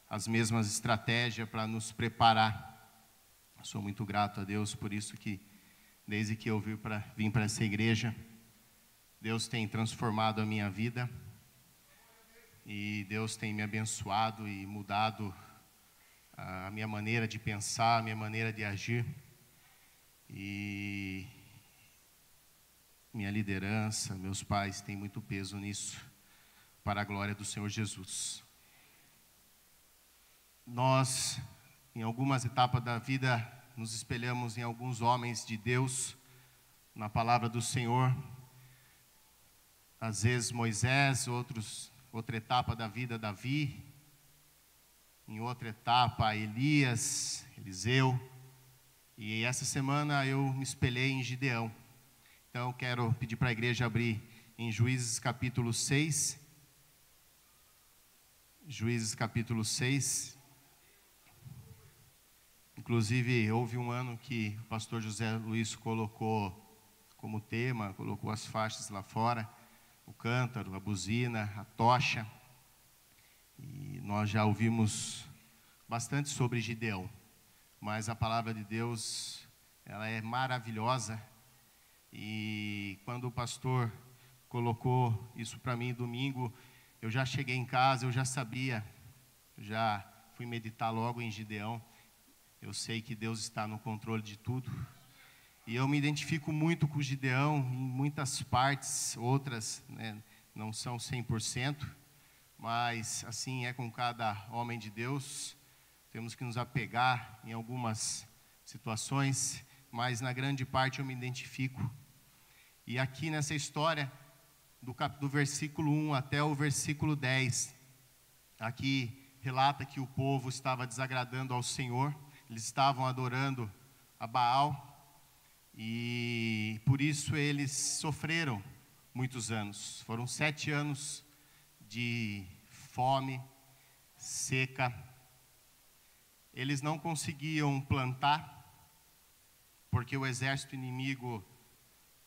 Speaker 4: as mesmas estratégias para nos preparar. Sou muito grato a Deus por isso, que desde que eu vim para essa igreja, Deus tem transformado a minha vida. E Deus tem me abençoado e mudado a minha maneira de pensar, a minha maneira de agir. E minha liderança, meus pais têm muito peso nisso, para a glória do Senhor Jesus. Nós, em algumas etapas da vida, nos espelhamos em alguns homens de Deus, na palavra do Senhor. Às vezes Moisés, outra etapa da vida, Davi. Em outra etapa, Elias, Eliseu. E essa semana eu me espelhei em Gideão. Então eu quero pedir para a igreja abrir em Juízes capítulo 6. Juízes capítulo 6. Inclusive, houve um ano que o pastor José Luiz colocou como tema, colocou as faixas lá fora, o cântaro, a buzina, a tocha. E nós já ouvimos bastante sobre Gideão, mas a palavra de Deus, ela é maravilhosa. E quando o pastor colocou isso para mim domingo, eu já cheguei em casa, eu já sabia, já fui meditar logo em Gideão. Eu sei que Deus está no controle de tudo. E eu me identifico muito com Gideão em muitas partes, outras, né, não são 100%, mas assim é com cada homem de Deus. Temos que nos apegar em algumas situações, mas na grande parte eu me identifico. E aqui nessa história, do versículo 1 até o versículo 10, aqui relata que o povo estava desagradando ao Senhor, eles estavam adorando a Baal, e por isso eles sofreram muitos anos. Foram 7 anos de fome, seca. Eles não conseguiam plantar, porque o exército inimigo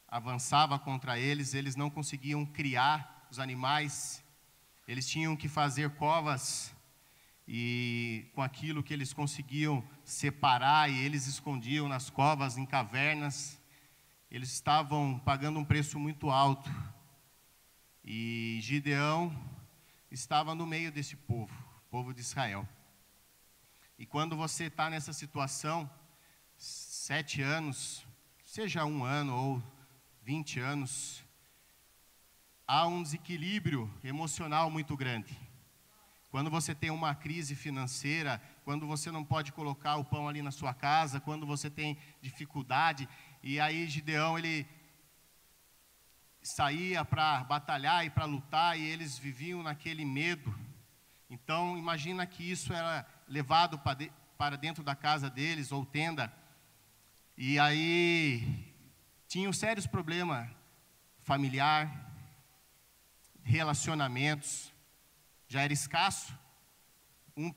Speaker 4: avançava contra eles. Eles não conseguiam criar os animais. Eles tinham que fazer covas, e com aquilo que eles conseguiam separar, e eles escondiam nas covas, em cavernas. Eles estavam pagando um preço muito alto. E Gideão estava no meio desse povo de Israel. E quando você está nessa situação, 7 anos, seja 1 ano ou 20 anos, há um desequilíbrio emocional muito grande. Quando você tem uma crise financeira, quando você não pode colocar o pão ali na sua casa, quando você tem dificuldade, e aí Gideão, ele saía para batalhar e para lutar, e eles viviam naquele medo. Então, imagina que isso era levado para dentro da casa deles, ou tenda, e aí tinham sérios problemas familiar, relacionamentos. Já era escasso, um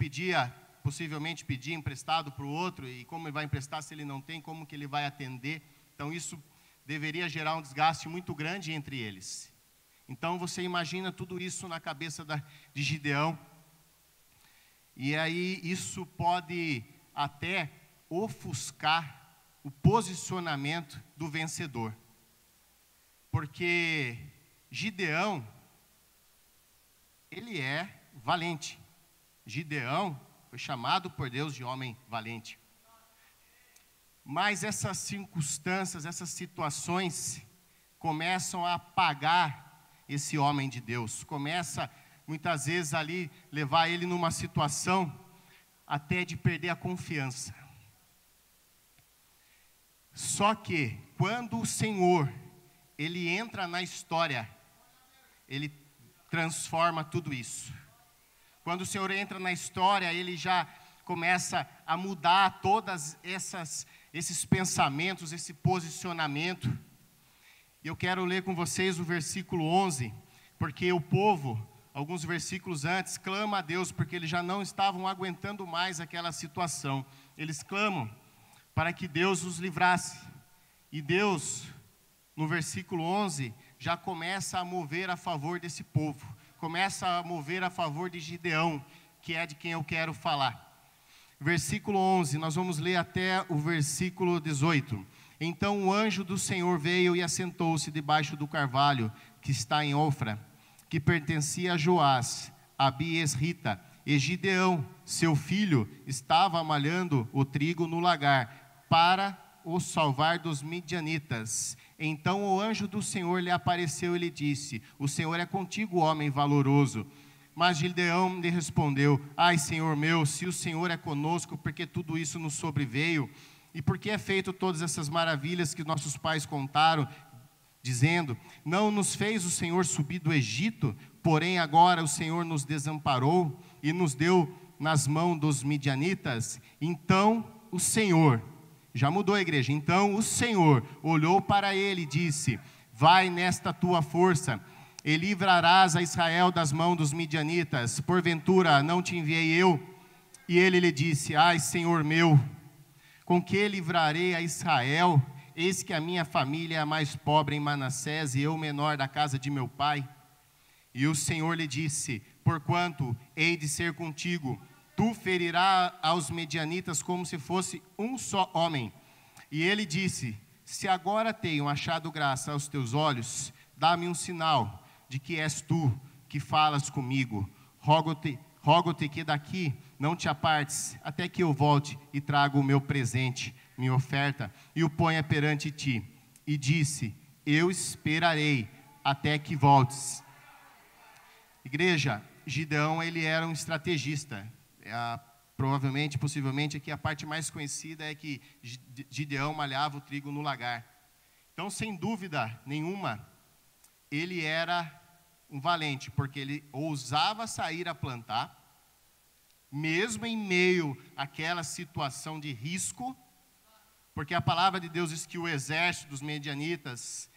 Speaker 4: possivelmente pedia emprestado para o outro, e como ele vai emprestar se ele não tem, como que ele vai atender? Então isso deveria gerar um desgaste muito grande entre eles. Então você imagina tudo isso na cabeça de Gideão, e aí isso pode até ofuscar o posicionamento do vencedor, porque Gideão, ele é valente. Gideão, Foi chamado por Deus de homem valente. Mas essas circunstâncias, essas situações começam a apagar esse homem de Deus. Começa, muitas vezes, ali, levar ele numa situação até de perder a confiança. Só que, quando o Senhor, Ele entra na história, Ele transforma tudo isso. Quando o Senhor entra na história, Ele já começa a mudar todas esses pensamentos, esse posicionamento. E eu quero ler com vocês o versículo 11, porque o povo, alguns versículos antes, clama a Deus, porque eles já não estavam aguentando mais aquela situação. Eles clamam para que Deus os livrasse. E Deus, no versículo 11, já começa a mover a favor desse povo. Começa a mover a favor de Gideão, que é de quem eu quero falar. Versículo 11, nós vamos ler até o versículo 18. Então o anjo do Senhor veio e assentou-se debaixo do carvalho que está em Ofra, que pertencia a Joás, a Biesrita, e Gideão, seu filho, estava malhando o trigo no lagar, para o salvar dos midianitas. Então o anjo do Senhor lhe apareceu e lhe disse: o Senhor é contigo, homem valoroso. Mas Gideão lhe respondeu: ai, Senhor meu, se o Senhor é conosco, porque tudo isso nos sobreveio? E por que é feito todas essas maravilhas que nossos pais contaram, dizendo: não nos fez o Senhor subir do Egito, porém agora o Senhor nos desamparou e nos deu nas mãos dos midianitas? Então o Senhor, já mudou a igreja, então o Senhor olhou para ele e disse: vai nesta tua força, e livrarás a Israel das mãos dos midianitas. Porventura não te enviei eu? E ele lhe disse: ai, Senhor meu, com que livrarei a Israel? Eis que a minha família é a mais pobre em Manassés, e eu o menor da casa de meu pai. E o Senhor lhe disse: porquanto hei de ser contigo, tu ferirás aos medianitas como se fosse um só homem. E ele disse: se agora tenho achado graça aos teus olhos, dá-me um sinal de que és tu que falas comigo. Rogo-te que daqui não te apartes, até que eu volte e traga o meu presente, minha oferta, e o ponha perante ti. E disse: eu esperarei até que voltes. Igreja, Gideão, ele era um estrategista. Provavelmente, possivelmente, aqui a parte mais conhecida é que Gideão malhava o trigo no lagar. Então, sem dúvida nenhuma, ele era um valente, porque ele ousava sair a plantar, mesmo em meio àquela situação de risco, porque a palavra de Deus diz que o exército dos medianitas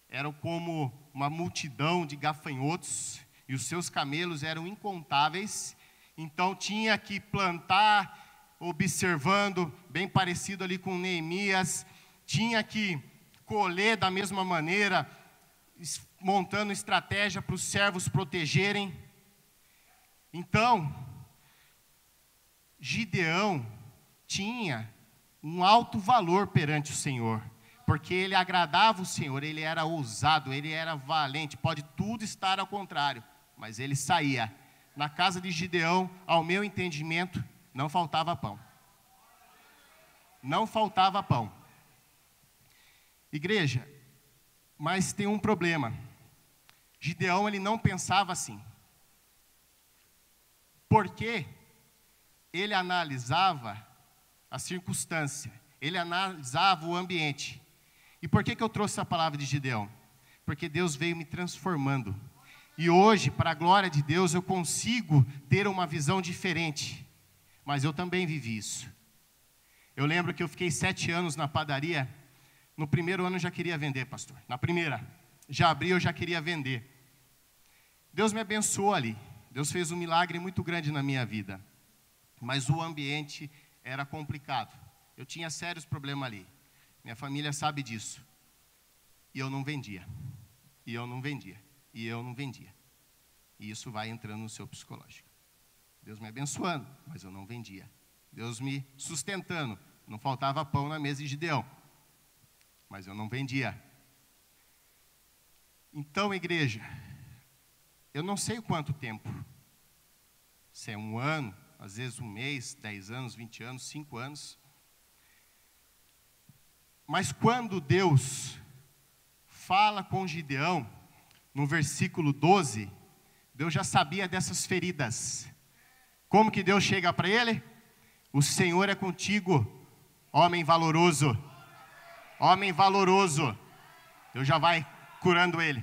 Speaker 4: era como uma multidão de gafanhotos, e os seus camelos eram incontáveis. Então tinha que plantar, observando, bem parecido ali com Neemias, tinha que colher da mesma maneira, montando estratégia para os servos protegerem. Então, Gideão tinha um alto valor perante o Senhor, porque ele agradava o Senhor, ele era ousado, ele era valente. Pode tudo estar ao contrário, mas ele saía. Na casa de Gideão, ao meu entendimento, não faltava pão. Não faltava pão. Igreja, mas tem um problema. Gideão, ele não pensava assim. Porque ele analisava a circunstância, ele analisava o ambiente. E por que eu trouxe essa palavra de Gideão? Porque Deus veio me transformando. E hoje, para a glória de Deus, eu consigo ter uma visão diferente. Mas eu também vivi isso. Eu lembro que eu fiquei 7 anos na padaria. No primeiro ano eu já queria vender, pastor. Na primeira, já abri, eu já queria vender. Deus me abençoou ali. Deus fez um milagre muito grande na minha vida. Mas o ambiente era complicado. Eu tinha sérios problemas ali. Minha família sabe disso. E eu não vendia. E eu não vendia. E eu não vendia. E isso vai entrando no seu psicológico. Deus me abençoando, mas eu não vendia. Deus me sustentando. Não faltava pão na mesa de Gideão. Mas eu não vendia. Então, igreja, eu não sei quanto tempo. Se é 1 ano, às vezes 1 mês, 10 anos, 20 anos, 5 anos. Mas quando Deus fala com Gideão, no versículo 12, Deus já sabia dessas feridas. Como que Deus chega para ele? O Senhor é contigo, homem valoroso. Homem valoroso. Deus já vai curando ele.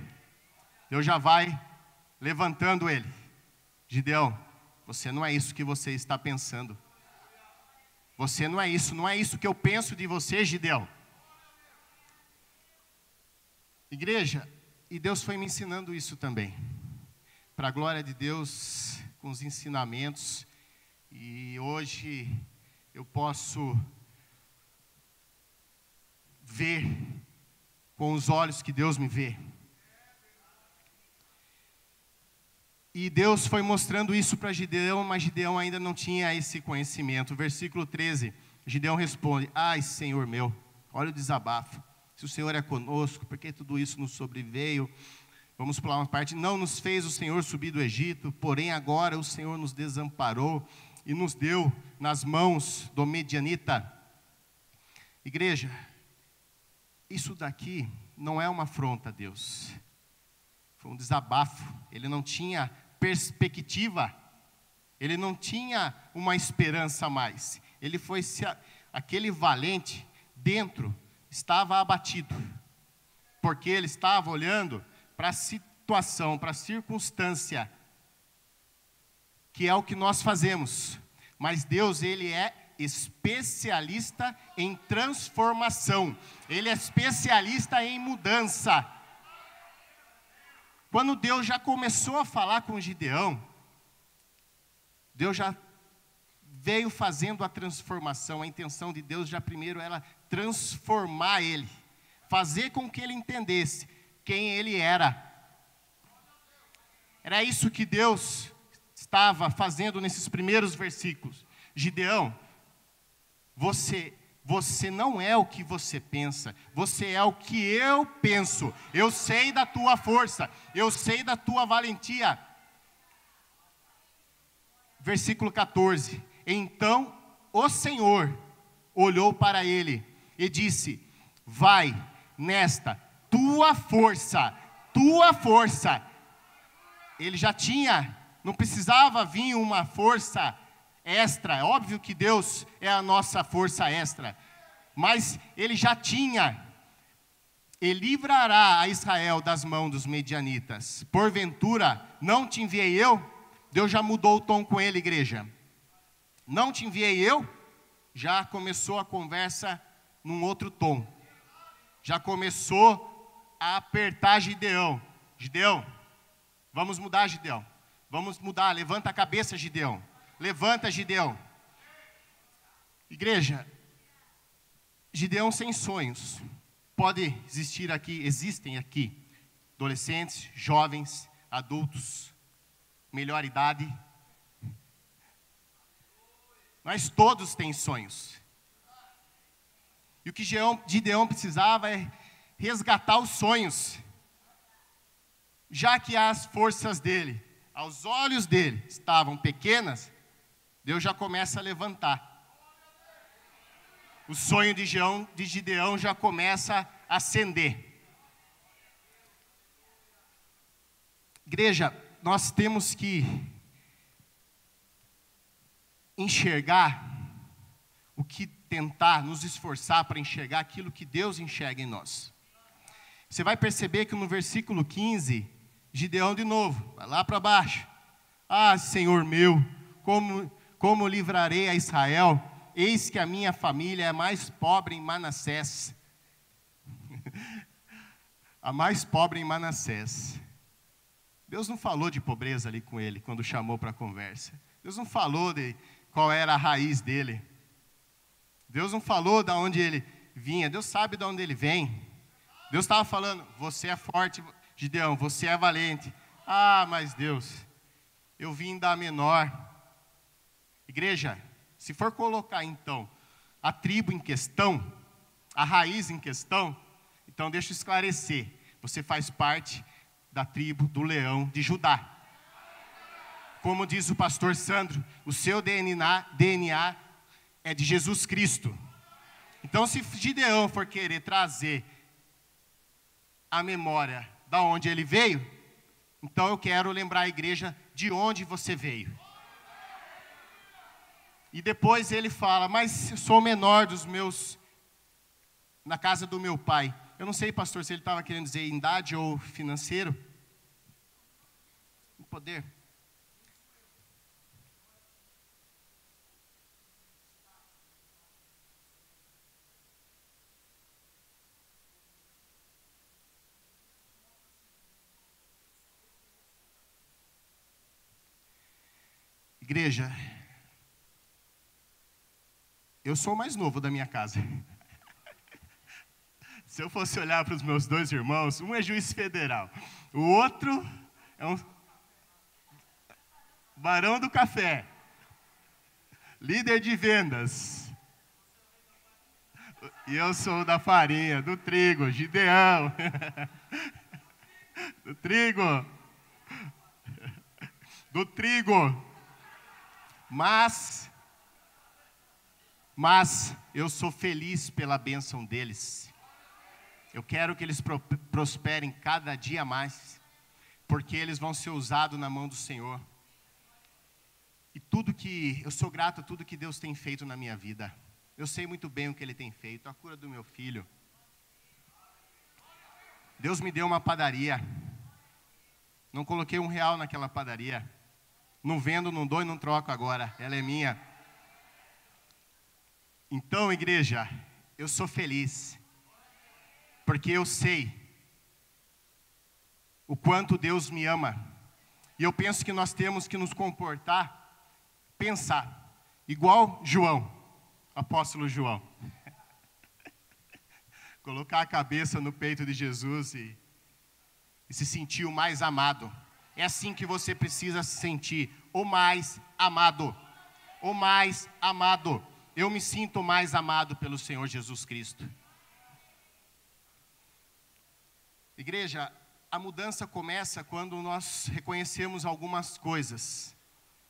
Speaker 4: Deus já vai levantando ele. Gideão, você não é isso que você está pensando. Você não é isso que eu penso de você, Gideão. Igreja, e Deus foi me ensinando isso também. Para a glória de Deus, com os ensinamentos. E hoje eu posso ver com os olhos que Deus me vê. E Deus foi mostrando isso para Gideão, mas Gideão ainda não tinha esse conhecimento. Versículo 13, Gideão responde: ai, Senhor meu, olha o desabafo. Se o Senhor é conosco, por que tudo isso nos sobreveio? Vamos pular uma parte. Não nos fez o Senhor subir do Egito, porém agora o Senhor nos desamparou e nos deu nas mãos do Medianita. Igreja, isso daqui não é uma afronta a Deus. Foi um desabafo. Ele não tinha perspectiva. Ele não tinha uma esperança a mais. Ele foi aquele valente dentro estava abatido, porque ele estava olhando para a situação, para a circunstância, que é o que nós fazemos. Mas Deus, ele é especialista em transformação. Ele é especialista em mudança. Quando Deus já começou a falar com Gideão, Deus já veio fazendo a transformação. A intenção de Deus já primeiro era transformar ele, fazer com que ele entendesse quem ele era. Era isso que Deus estava fazendo nesses primeiros versículos. Gideão, você não é o que você pensa, você é o que eu penso. Eu sei da tua força, eu sei da tua valentia. Versículo 14, então o Senhor olhou para ele e disse: vai nesta tua força. Ele já tinha, não precisava vir uma força extra. É óbvio que Deus é a nossa força extra, mas ele já tinha. E livrará a Israel das mãos dos medianitas. Porventura, não te enviei eu? Deus já mudou o tom com ele, igreja. Não te enviei eu? Já começou a conversa num outro tom. Já começou a apertar Gideão. Gideão, vamos mudar, Gideão. Vamos mudar, levanta a cabeça, Gideão. Levanta, Gideão. Igreja, Gideão sem sonhos. Pode existir aqui, existem aqui, adolescentes, jovens, adultos, melhor idade. Mas todos têm sonhos. E o que Gideão precisava é resgatar os sonhos. Já que as forças dele, aos olhos dele, estavam pequenas, Deus já começa a levantar. O sonho de Gideão já começa a acender. Igreja, nós temos que enxergar o que tentar, nos esforçar para enxergar aquilo que Deus enxerga em nós. Você vai perceber que no versículo 15, Gideão de novo, vai lá para baixo. Ah, Senhor meu, como livrarei a Israel? Eis que a minha família é mais pobre em Manassés. A mais pobre em Manassés. Deus não falou de pobreza ali com ele, quando chamou para a conversa. Deus não falou de qual era a raiz dele. Deus não falou de onde ele vinha. Deus sabe de onde ele vem. Deus estava falando: você é forte, Gideão, você é valente. Ah, mas Deus, eu vim da menor. Igreja, se for colocar então a tribo em questão, a raiz em questão, então deixa eu esclarecer. Você faz parte da tribo do leão de Judá. Como diz o pastor Sandro, o seu DNA é de Jesus Cristo. Então, se Gideão for querer trazer a memória da onde ele veio, então eu quero lembrar a igreja de onde você veio. E depois ele fala, mas eu sou o menor dos meus, na casa do meu pai. Eu não sei, pastor, se ele estava querendo dizer em idade ou financeiro. Em poder. Igreja, eu sou o mais novo da minha casa. Se eu fosse olhar para os meus dois irmãos, um é juiz federal, o outro é um barão do café, líder de vendas. E eu sou da farinha, do trigo, Gideão. Do trigo. Do trigo. Mas eu sou feliz pela bênção deles. Eu quero que eles prosperem cada dia mais, porque eles vão ser usados na mão do Senhor. E eu sou grato a tudo que Deus tem feito na minha vida. Eu sei muito bem o que Ele tem feito, a cura do meu filho. Deus me deu uma padaria. Não coloquei R$1 naquela padaria. Não vendo, não dou e não troco agora. Ela é minha. Então, igreja, eu sou feliz. Porque eu sei o quanto Deus me ama. E eu penso que nós temos que nos comportar, pensar, igual João, apóstolo João. Colocar a cabeça no peito de Jesus e se sentir o mais amado. É assim que você precisa se sentir, o mais amado. O mais amado. Eu me sinto mais amado pelo Senhor Jesus Cristo. Igreja, a mudança começa quando nós reconhecemos algumas coisas.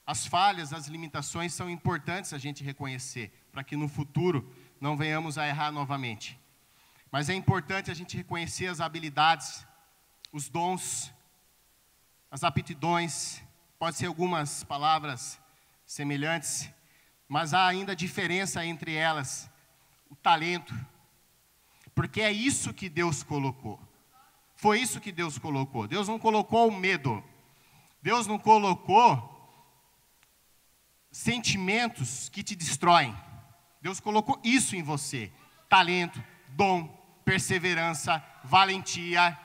Speaker 4: As falhas, as limitações são importantes a gente reconhecer, para que no futuro não venhamos a errar novamente. Mas é importante a gente reconhecer as habilidades, os dons, as aptidões, pode ser algumas palavras semelhantes, mas há ainda diferença entre elas, o talento, porque é isso que Deus colocou. Foi isso que Deus colocou. Deus não colocou o medo. Deus não colocou sentimentos que te destroem. Deus colocou isso em você. Talento, dom, perseverança, valentia.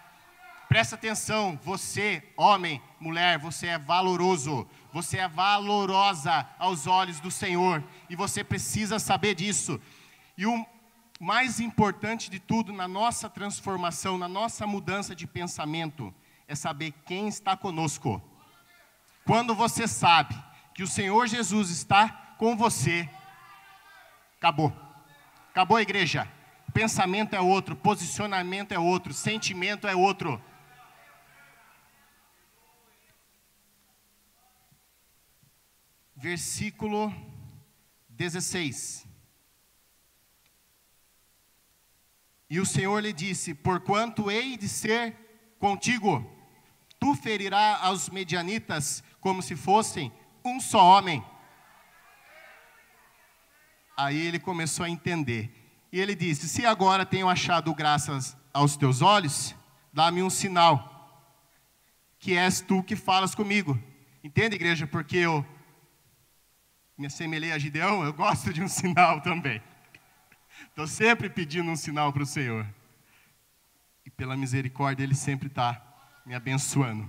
Speaker 4: Presta atenção, você, homem, mulher, você é valoroso. Você é valorosa aos olhos do Senhor. E você precisa saber disso. E o mais importante de tudo na nossa transformação, na nossa mudança de pensamento, é saber quem está conosco. Quando você sabe que o Senhor Jesus está com você, acabou. Acabou, igreja. Pensamento é outro, posicionamento é outro, sentimento é outro. Versículo 16. E o Senhor lhe disse, porquanto hei de ser contigo, tu ferirás aos medianitas como se fossem um só homem. Aí ele começou a entender. E ele disse, se agora tenho achado graças aos teus olhos, dá-me um sinal, que és tu que falas comigo. Entende, igreja? Porque eu me assemelhei a Gideão, eu gosto de um sinal também. Estou sempre pedindo um sinal para o Senhor. E pela misericórdia Ele sempre está me abençoando.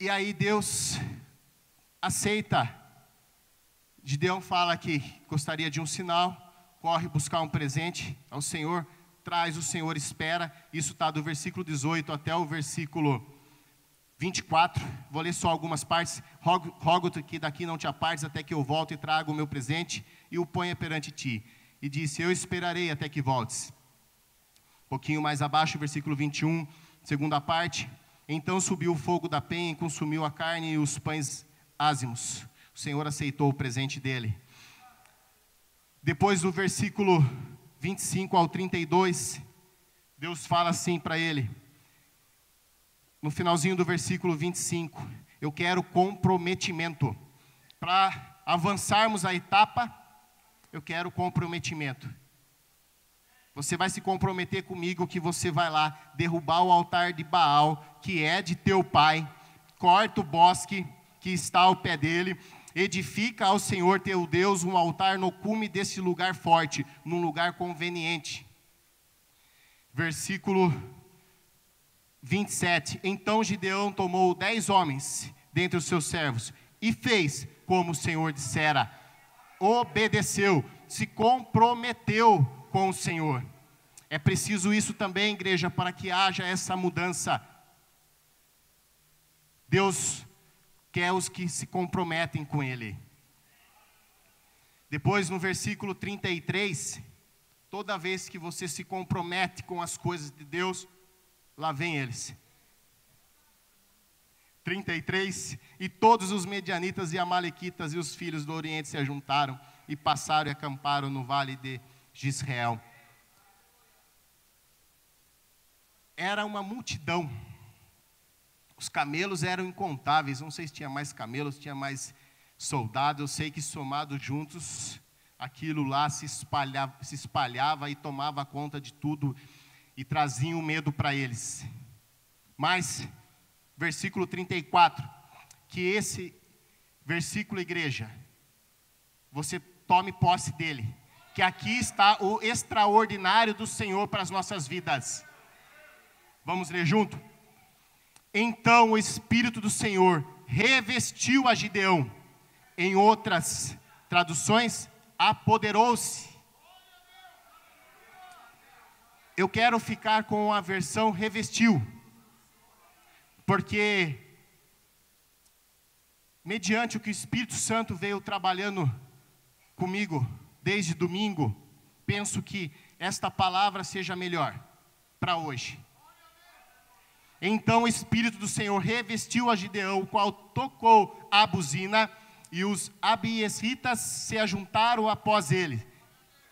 Speaker 4: E aí Deus aceita. Gideão fala que gostaria de um sinal. Corre buscar um presente ao Senhor. Traz, o Senhor espera. Isso está do versículo 18 até o versículo 24, vou ler só algumas partes. Rogo-te que daqui não te apartes até que eu volte e traga o meu presente e o ponha perante ti. E disse, eu esperarei até que voltes. Um pouquinho mais abaixo, versículo 21, segunda parte. Então subiu o fogo da penha e consumiu a carne e os pães ázimos. O Senhor aceitou o presente dele. Depois do versículo 25 ao 32, Deus fala assim para ele. No finalzinho do versículo 25, eu quero comprometimento. Para avançarmos a etapa, eu quero comprometimento. Você vai se comprometer comigo que você vai lá derrubar o altar de Baal, que é de teu pai, corta o bosque que está ao pé dele, edifica ao Senhor teu Deus um altar no cume desse lugar forte, num lugar conveniente. Versículo 27. Então Gideão tomou 10 homens dentre os seus servos e fez como o Senhor dissera. Obedeceu, se comprometeu com o Senhor. É preciso isso também, igreja, para que haja essa mudança. Deus quer os que se comprometem com Ele. Depois, no versículo 33, toda vez que você se compromete com as coisas de Deus, lá vem eles. 33, e todos os medianitas e amalequitas e os filhos do Oriente se ajuntaram e passaram e acamparam no vale de Jezreel. Era uma multidão. Os camelos eram incontáveis. Não sei se tinha mais camelos, tinha mais soldados. Eu sei que somados juntos, aquilo lá se espalhava e tomava conta de tudo e trazia um medo para eles. Mas, versículo 34, que esse versículo, igreja, você tome posse dele, que aqui está o extraordinário do Senhor para as nossas vidas. Vamos ler junto? Então o Espírito do Senhor revestiu a Gideão. Em outras traduções, apoderou-se. Eu quero ficar com a versão revestiu, porque mediante o que o Espírito Santo veio trabalhando comigo desde domingo, penso que esta palavra seja melhor para hoje. Então o Espírito do Senhor revestiu a Gideão, o qual tocou a buzina, e os abiesitas se ajuntaram após ele.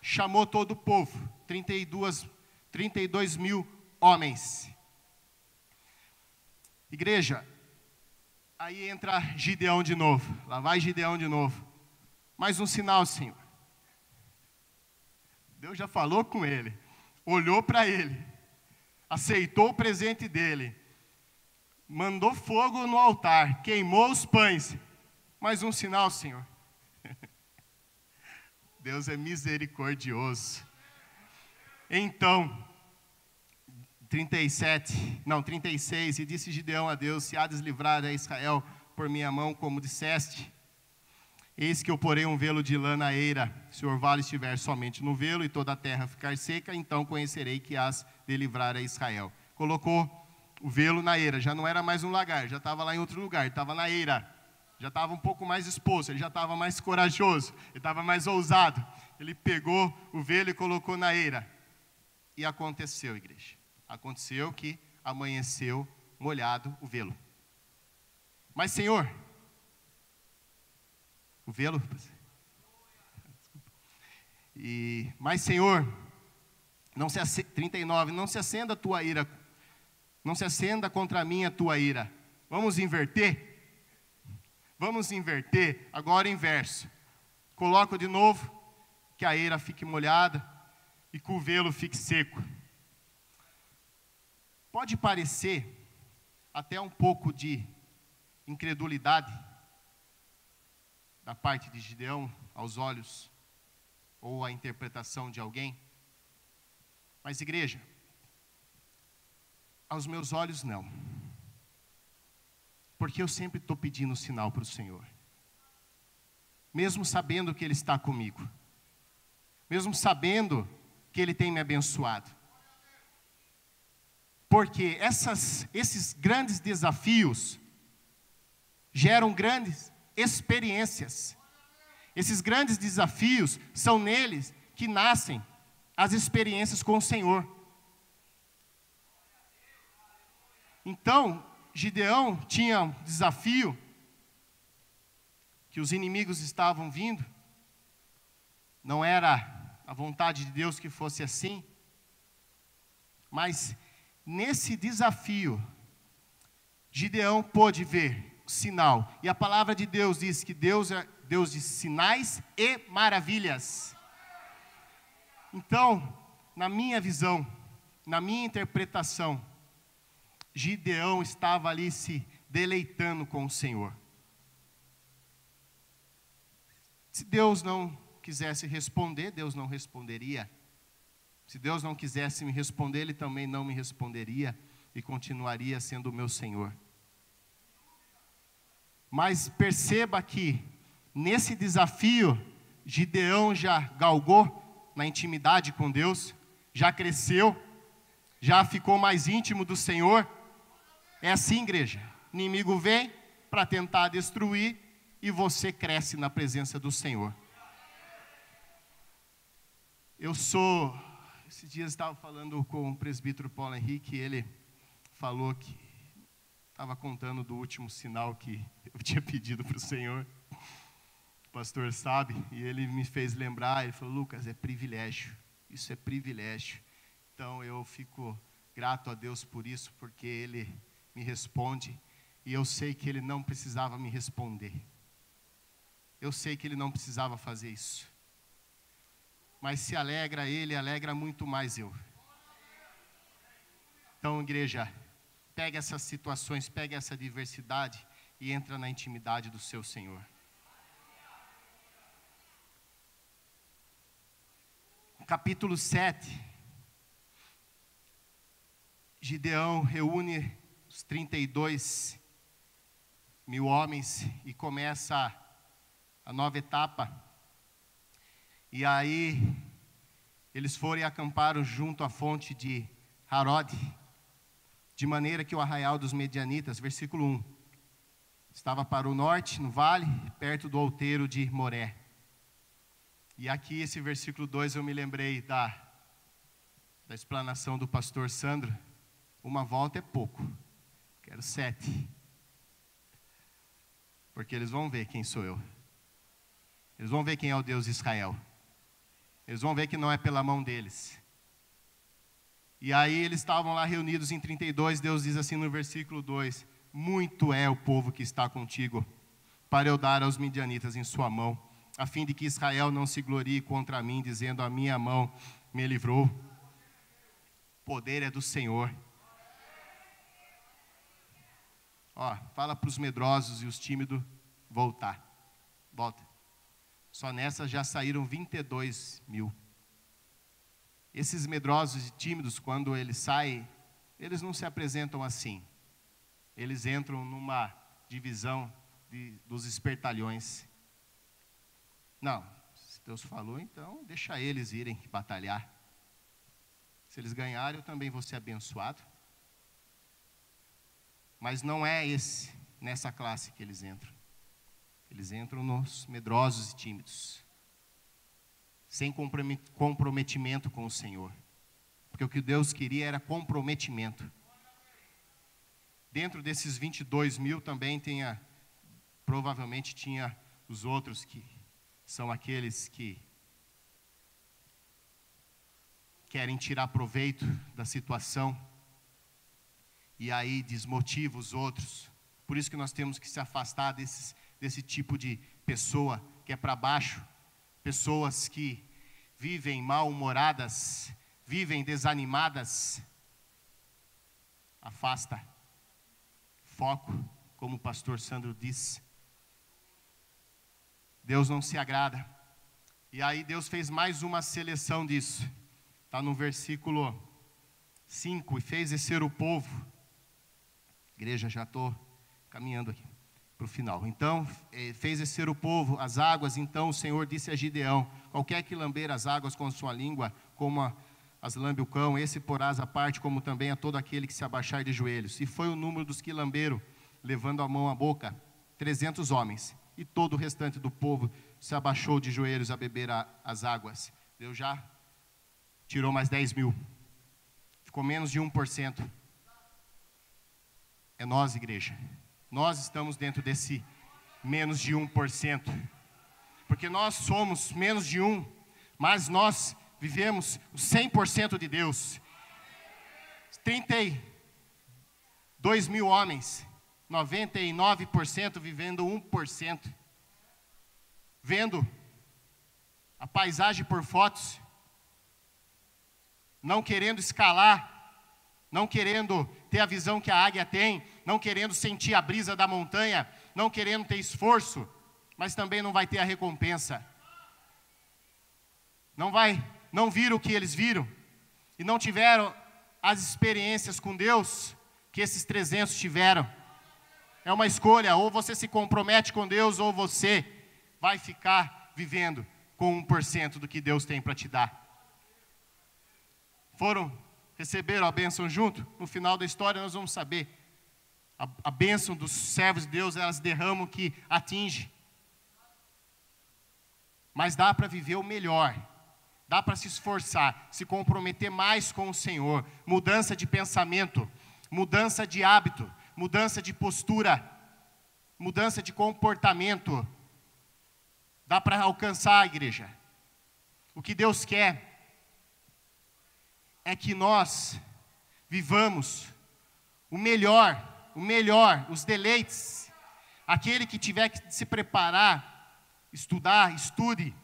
Speaker 4: Chamou todo o povo, 32 mil homens. Igreja, aí entra Gideão de novo. Lá vai Gideão de novo. Mais um sinal, Senhor. Deus já falou com ele, olhou para ele, aceitou o presente dele, mandou fogo no altar, queimou os pães. Mais um sinal, Senhor. Deus é misericordioso. Então, 36, e disse Gideão a Deus: se há de livrar a Israel por minha mão, como disseste, eis que eu porei um velo de lã na eira, se o orvalho estiver somente no velo e toda a terra ficar seca, então conhecerei que hás de livrar a Israel. Colocou o velo na eira, já não era mais um lagar, já estava lá em outro lugar, estava na eira, já estava um pouco mais exposto, ele já estava mais corajoso, ele estava mais ousado. Ele pegou o velo e colocou na eira. E aconteceu, igreja, aconteceu que amanheceu molhado o velo. Mas, Senhor, o velo, mas, Senhor, 39, não se acenda a tua ira, não se acenda contra mim a tua ira. Vamos inverter? Vamos inverter, agora inverso. Coloco de novo, que a eira fique molhada e que o velo fique seco. Pode parecer até um pouco de incredulidade da parte de Gideão aos olhos ou a interpretação de alguém. Mas, igreja, aos meus olhos não. Porque eu sempre estou pedindo sinal para o Senhor. Mesmo sabendo que Ele está comigo. Mesmo sabendo que Ele tem me abençoado. Porque esses grandes desafios geram grandes experiências. Esses grandes desafios são neles que nascem as experiências com o Senhor. Então, Gideão tinha um desafio, que os inimigos estavam vindo, não era a vontade de Deus que fosse assim, mas nesse desafio, Gideão pôde ver o sinal, e a palavra de Deus diz que Deus é Deus de sinais e maravilhas. Então, na minha visão, na minha interpretação, Gideão estava ali se deleitando com o Senhor. Se Deus não quisesse responder, Deus não responderia. Se Deus não quisesse me responder, Ele também não me responderia e continuaria sendo o meu Senhor. Mas perceba que, nesse desafio, Gideão já galgou na intimidade com Deus, já cresceu, já ficou mais íntimo do Senhor. É assim, igreja. O inimigo vem para tentar destruir e você cresce na presença do Senhor. Esses dias estava falando com o presbítero Paulo Henrique, ele falou que estava contando do último sinal que eu tinha pedido para o Senhor. O pastor sabe, e ele me fez lembrar, ele falou: Lucas, é privilégio, isso é privilégio. Então eu fico grato a Deus por isso, porque Ele me responde, e eu sei que Ele não precisava me responder. Eu sei que Ele não precisava fazer isso. Mas se alegra Ele, alegra muito mais eu. Então, igreja, pega essas situações, pega essa diversidade e entra na intimidade do seu Senhor. Capítulo 7. Gideão reúne os 32 mil homens e começa a nova etapa. E aí, eles foram e acamparam junto à fonte de Harod, de maneira que o arraial dos medianitas, versículo 1, estava para o norte, no vale, perto do outeiro de Moré. E aqui, esse versículo 2, eu me lembrei da explanação do pastor Sandro. Uma volta é pouco, quero 7. Porque eles vão ver quem sou eu. Eles vão ver quem é o Deus de Israel. Eles vão ver que não é pela mão deles. E aí eles estavam lá reunidos em 32, Deus diz assim no versículo 2: muito é o povo que está contigo, para eu dar aos midianitas em sua mão, a fim de que Israel não se glorie contra mim, dizendo: a minha mão me livrou. O poder é do Senhor. Fala para os medrosos e os tímidos voltar. Volta. Só nessa já saíram 22 mil. Esses medrosos e tímidos, quando eles saem, eles não se apresentam assim. Eles entram numa divisão dos espertalhões. Não, se Deus falou, então deixa eles irem batalhar. Se eles ganharem, eu também vou ser abençoado. Mas não é nessa classe que eles entram. Eles entram nos medrosos e tímidos, sem comprometimento com o Senhor. Porque o que Deus queria era comprometimento. Dentro desses 22 mil também provavelmente tinha os outros que são aqueles que querem tirar proveito da situação. E aí desmotiva os outros. Por isso que nós temos que se afastar desse tipo de pessoa que é para baixo. Pessoas que vivem mal-humoradas, vivem desanimadas. Afasta. Foco, como o pastor Sandro disse. Deus não se agrada. E aí Deus fez mais uma seleção disso. Está no versículo 5. E fez descer o povo. Igreja, já estou caminhando aqui para o final. Então, fez descer o povo as águas. Então o Senhor disse a Gideão: qualquer que lamber as águas com sua língua, como as lambe o cão, esse porás à parte, como também a todo aquele que se abaixar de joelhos. E foi o número dos que lamberam, levando a mão à boca, 300 homens. E todo o restante do povo se abaixou de joelhos a beber as águas. Deus já tirou mais 10 mil. Ficou menos de 1%. É nós, igreja. Nós estamos dentro desse menos de 1%. Porque nós somos menos de 1%, mas nós vivemos o 100% de Deus. 32 mil homens, 99% vivendo 1%. Vendo a paisagem por fotos, não querendo escalar, não querendo ter a visão que a águia tem, não querendo sentir a brisa da montanha, não querendo ter esforço, mas também não vai ter a recompensa. Não viram o que eles viram, e não tiveram as experiências com Deus que esses 300 tiveram. É uma escolha, ou você se compromete com Deus, ou você vai ficar vivendo com 1% do que Deus tem para te dar. Receberam a bênção junto? No final da história nós vamos saber. A bênção dos servos de Deus, elas derramam que atinge. Mas dá para viver o melhor. Dá para se esforçar, se comprometer mais com o Senhor. Mudança de pensamento, mudança de hábito, mudança de postura, mudança de comportamento. Dá para alcançar a igreja. O que Deus quer é que nós vivamos o melhor, os deleites. Aquele que tiver que se preparar, estudar, estude.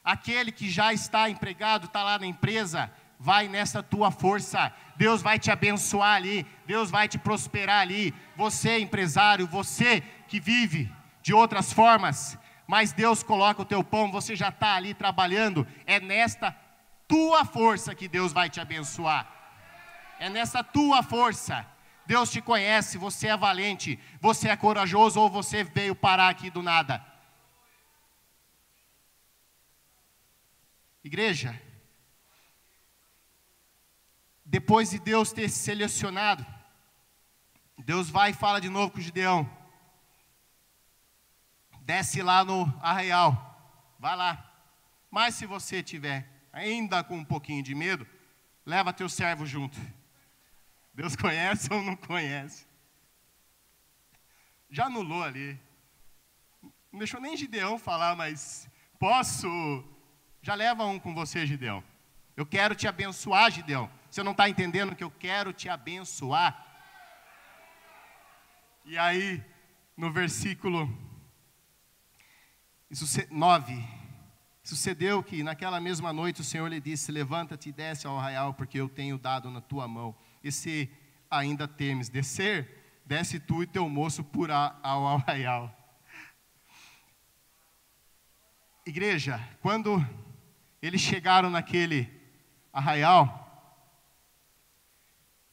Speaker 4: Aquele que já está empregado, está lá na empresa, vai nessa tua força. Deus vai te abençoar ali, Deus vai te prosperar ali. Você, empresário, você que vive de outras formas, mas Deus coloca o teu pão, você já está ali trabalhando. É nesta tua força que Deus vai te abençoar. É nessa tua força. Deus te conhece, você é valente, você é corajoso, ou você veio parar aqui do nada. Igreja, depois de Deus ter selecionado, Deus vai e fala de novo com Gideão. Desce lá no arraial, vai lá. Mas se você tiver ainda com um pouquinho de medo, leva teu servo junto. Deus conhece ou não conhece? Já anulou ali. Não deixou nem Gideão falar, mas posso? Já leva um com você, Gideão. Eu quero te abençoar, Gideão. Você não está entendendo que eu quero te abençoar? E aí, no versículo 9, sucedeu que naquela mesma noite o Senhor lhe disse: levanta-te e desce ao arraial, porque eu tenho dado na tua mão. E se ainda temes descer, desce tu e teu moço ao arraial. Igreja, quando eles chegaram naquele arraial,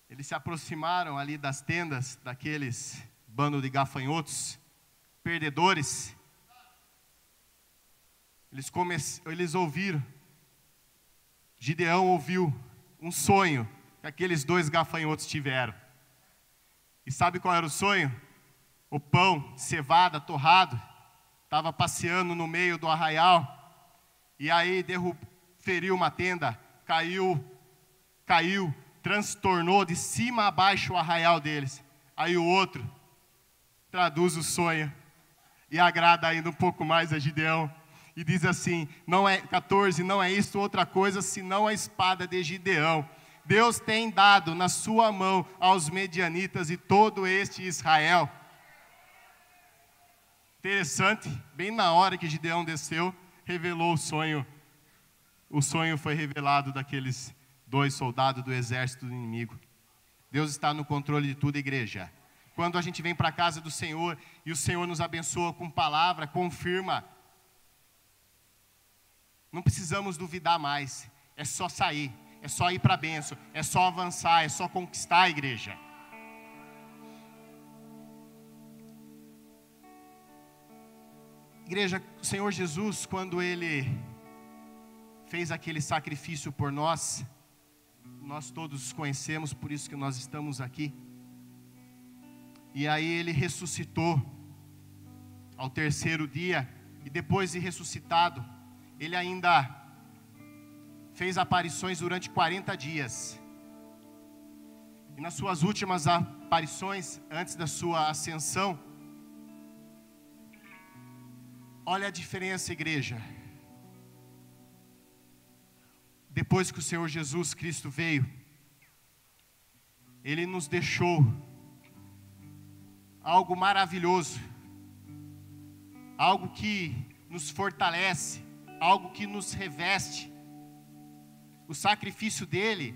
Speaker 4: eles se aproximaram ali das tendas daqueles bando de gafanhotos, perdedores. Eles ouviram, Gideão ouviu um sonho que aqueles dois gafanhotos tiveram. E sabe qual era o sonho? O pão, cevada, torrado, estava passeando no meio do arraial, e aí feriu uma tenda, caiu, transtornou de cima a baixo o arraial deles. Aí o outro traduz o sonho e agrada ainda um pouco mais a Gideão. E diz assim, 14, não é isto outra coisa senão a espada de Gideão. Deus tem dado na sua mão aos medianitas e todo este Israel. Interessante, bem na hora que Gideão desceu, revelou o sonho. O sonho foi revelado daqueles dois soldados do exército do inimigo. Deus está no controle de tudo, igreja. Quando a gente vem para a casa do Senhor e o Senhor nos abençoa com palavra, confirma. Não precisamos duvidar mais, é só sair, é só ir para a bênção, é só avançar, é só conquistar a igreja. Igreja, o Senhor Jesus, quando Ele fez aquele sacrifício por nós, nós todos conhecemos, por isso que nós estamos aqui. E aí Ele ressuscitou ao terceiro dia, e depois de ressuscitado, Ele ainda fez aparições durante 40 dias. e nas suas últimas aparições, antes da sua ascensão. Olha a diferença, igreja. Depois que o Senhor Jesus Cristo veio, Ele nos deixou algo maravilhoso, algo que nos fortalece, algo que nos reveste. O sacrifício dele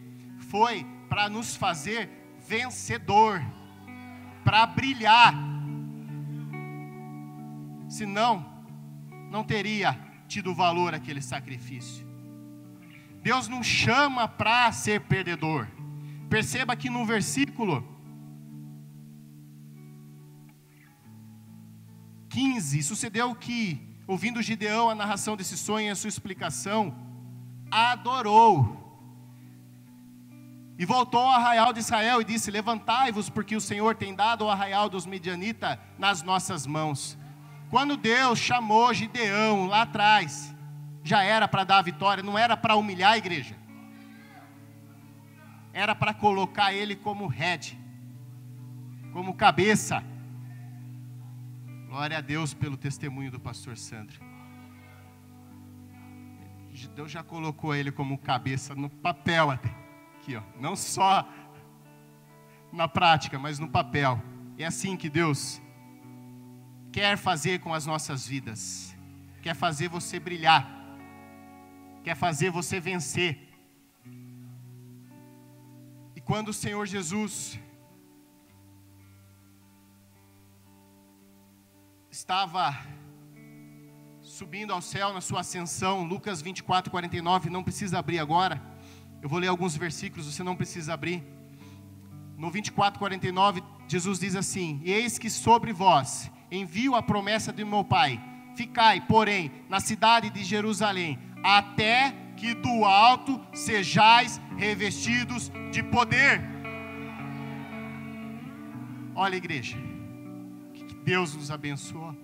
Speaker 4: foi para nos fazer vencedor, para brilhar. Senão, não teria tido valor aquele sacrifício. Deus não chama para ser perdedor. Perceba que no versículo 15, sucedeu que, ouvindo Gideão a narração desse sonho e a sua explicação, adorou. E voltou ao arraial de Israel e disse: levantai-vos, porque o Senhor tem dado o arraial dos Midianitas nas nossas mãos. Quando Deus chamou Gideão lá atrás, já era para dar a vitória, não era para humilhar a igreja. Era para colocar ele como head, como cabeça. Glória a Deus pelo testemunho do pastor Sandro. Deus já colocou ele como cabeça no papel até. Aqui, ó. Não só na prática, mas no papel. É assim que Deus quer fazer com as nossas vidas. Quer fazer você brilhar. Quer fazer você vencer. E quando o Senhor Jesus estava subindo ao céu na sua ascensão, Lucas 24, 49, não precisa abrir agora. Eu vou ler alguns versículos, você não precisa abrir. No 24, 49, Jesus diz assim: eis que sobre vós envio a promessa de meu Pai. Ficai, porém, na cidade de Jerusalém, até que do alto sejais revestidos de poder. Olha, igreja, que Deus nos abençoa.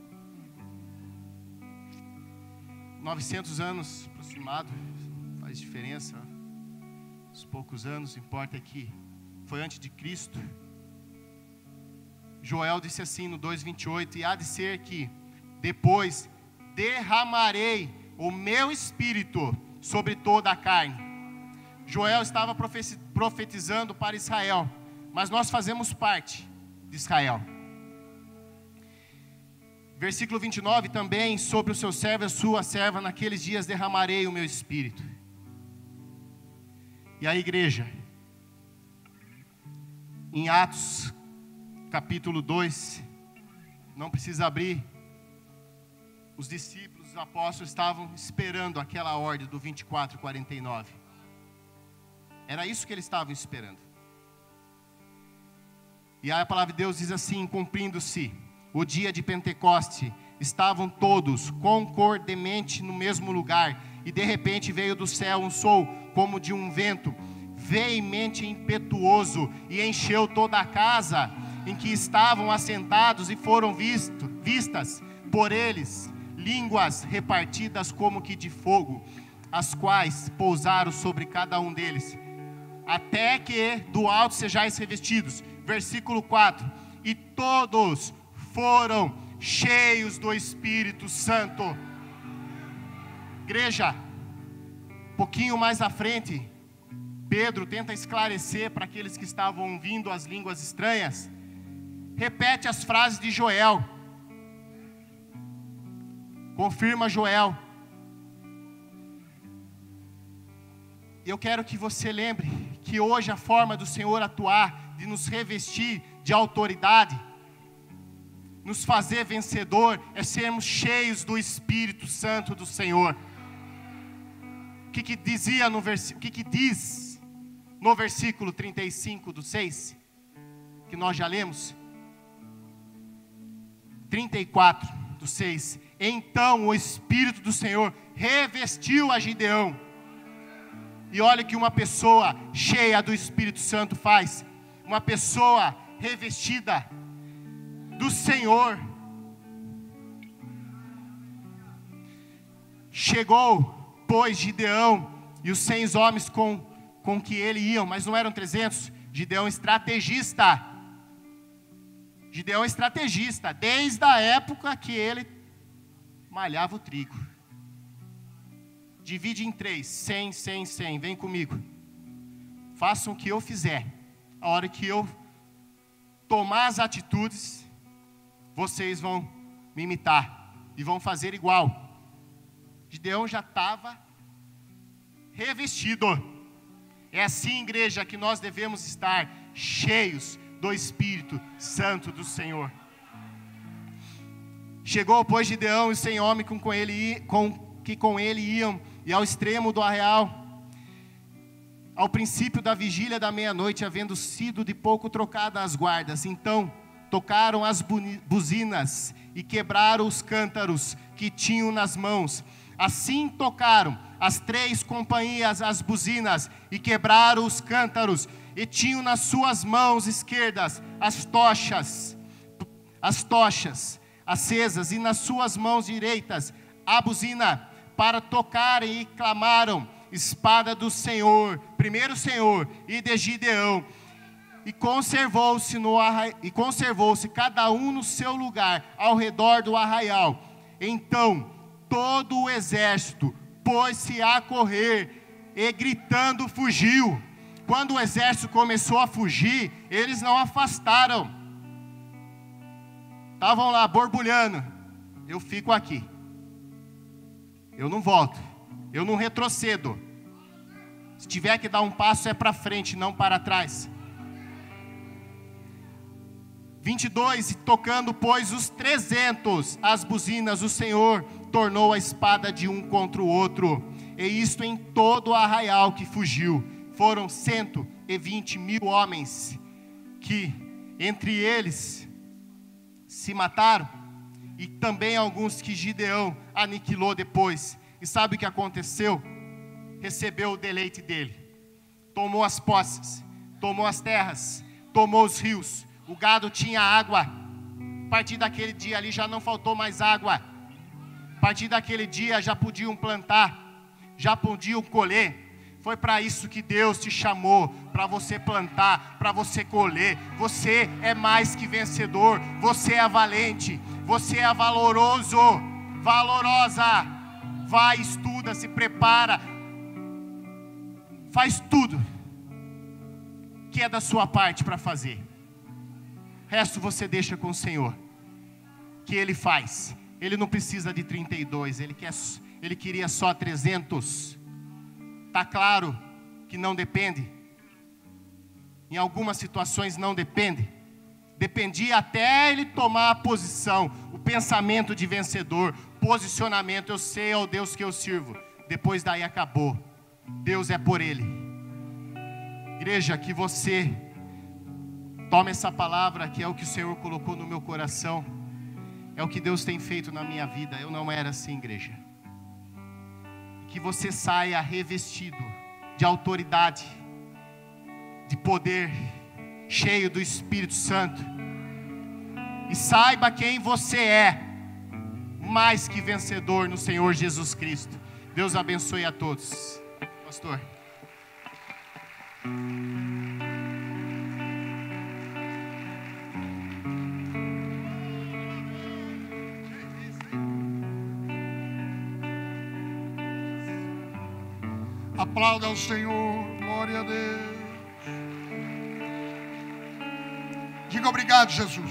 Speaker 4: 900 anos aproximado, faz diferença. Os poucos anos, importa que foi antes de Cristo. Joel disse assim no 2:28: e há de ser que depois derramarei o meu espírito sobre toda a carne. Joel estava profetizando para Israel, mas nós fazemos parte de Israel. Versículo 29 também: sobre o seu servo e a sua serva, naqueles dias derramarei o meu espírito. E a igreja, em Atos capítulo 2, não precisa abrir, os discípulos, os apóstolos estavam esperando aquela ordem do 24, 49. Era isso que eles estavam esperando. E aí a palavra de Deus diz assim: cumprindo-se o dia de Pentecoste, estavam todos concordemente no mesmo lugar, e de repente veio do céu um som como de um vento veemente e impetuoso, e encheu toda a casa em que estavam assentados, e foram vistas por eles línguas repartidas como que de fogo, as quais pousaram sobre cada um deles, até que do alto sejais revestidos. Versículo 4: e todos foram cheios do Espírito Santo. Igreja, pouquinho mais à frente, Pedro tenta esclarecer para aqueles que estavam ouvindo as línguas estranhas. Repete as frases de Joel. Confirma Joel. Eu quero que você lembre que hoje a forma do Senhor atuar, de nos revestir de autoridade, nos fazer vencedor, é sermos cheios do Espírito Santo do Senhor. O que diz no versículo 35 do 6, que nós já lemos? 34 do 6. Então o Espírito do Senhor revestiu a Gideão. E olha o que uma pessoa cheia do Espírito Santo faz. Uma pessoa revestida do Senhor. Chegou, pois, Gideão e os 100 homens com que ele iam, mas não eram 300. Gideão estrategista. Gideão estrategista, desde a época que ele malhava o trigo. Divide em 3, 100, 100, 100, vem comigo. Façam o que eu fizer. A hora que eu tomar as atitudes, vocês vão me imitar e vão fazer igual. Gideão já estava revestido. É assim, igreja, que nós devemos estar cheios do Espírito Santo do Senhor. Chegou, pois, Gideão e 100 homens que com ele iam, e ao extremo do arraial, ao princípio da vigília da meia-noite, havendo sido de pouco trocadas as guardas, então tocaram as buzinas e quebraram os cântaros que tinham nas mãos. Assim tocaram as 3 companhias as buzinas e quebraram os cântaros, e tinham nas suas mãos esquerdas as tochas acesas, e nas suas mãos direitas a buzina, para tocarem, e clamaram: espada do Senhor, primeiro Senhor, e de Gideão. E conservou-se cada um no seu lugar, ao redor do arraial. Então todo o exército pôs-se a correr, e gritando fugiu. Quando o exército começou a fugir, eles não afastaram. Estavam lá borbulhando. Eu fico aqui. Eu não volto. Eu não retrocedo. Se tiver que dar um passo, é para frente, não para trás. 22, tocando, pois, os 300 as buzinas, o Senhor tornou a espada de um contra o outro, e isto em todo o arraial que fugiu. Foram 120.000 homens, que entre eles se mataram, e também alguns que Gideão aniquilou depois. E sabe o que aconteceu? Recebeu o deleite dele, tomou as posses, tomou as terras, tomou os rios. O gado tinha água. A partir daquele dia ali já não faltou mais água. A partir daquele dia já podiam plantar, já podiam colher. Foi para isso que Deus te chamou, para você plantar, para você colher. Você é mais que vencedor, você é valente, você é valoroso, valorosa. Vai, estuda, se prepara, faz tudo que é da sua parte para fazer. O resto você deixa com o Senhor, que Ele faz. Ele não precisa de 32, Ele queria só 300. Está claro que não depende. Em algumas situações não depende. Dependia até ele tomar a posição, o pensamento de vencedor, posicionamento. Eu sei ao Deus que eu sirvo. Depois daí acabou. Deus é por Ele. Igreja, que você tome essa palavra, que é o que o Senhor colocou no meu coração. É o que Deus tem feito na minha vida. Eu não era assim, igreja. Que você saia revestido de autoridade, de poder, cheio do Espírito Santo. E saiba quem você é, mais que vencedor no Senhor Jesus Cristo. Deus abençoe a todos. Pastor.
Speaker 1: Aplauda ao Senhor, glória a Deus. Diga obrigado, Jesus.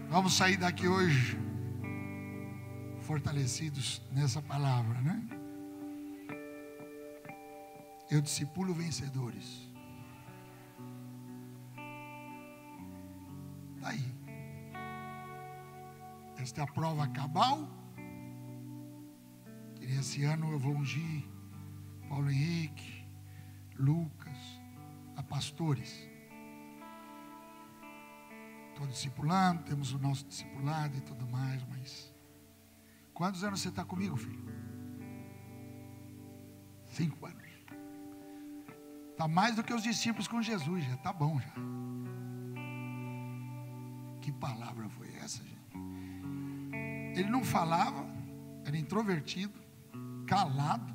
Speaker 1: Vamos sair daqui hoje fortalecidos nessa palavra, né? Eu discipulo vencedores. Daí, esta é a prova cabal. E esse ano eu vou ungir Paulo Henrique, Lucas, a pastores. Estou discipulando, temos o nosso discipulado e tudo mais, mas quantos anos você está comigo, filho? 5 anos. Está mais do que os discípulos com Jesus, já está bom já. Que palavra foi essa, gente? Ele não falava, era introvertido, calado.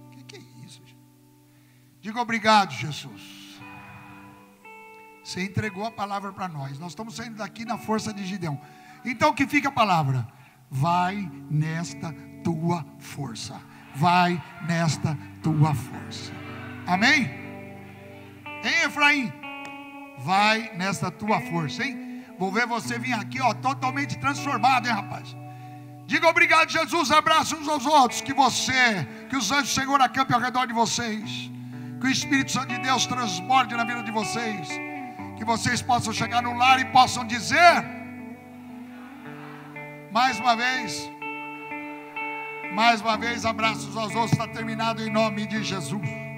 Speaker 1: O que é isso, gente? Diga obrigado, Jesus. Você entregou a palavra para nós. Nós estamos saindo daqui na força de Gideão. Então que fica a palavra: vai nesta tua força. Vai nesta tua força. Amém? Hein, Efraim? Vai nesta tua força, hein? Vou ver você vir aqui, ó, totalmente transformado, hein, rapaz? Diga obrigado, Jesus. Abraça uns aos outros. Que os anjos do Senhor acampem ao redor de vocês. Que o Espírito Santo de Deus transborde na vida de vocês. Que vocês possam chegar no lar e possam dizer, mais uma vez, abraços aos outros. Está terminado em nome de Jesus.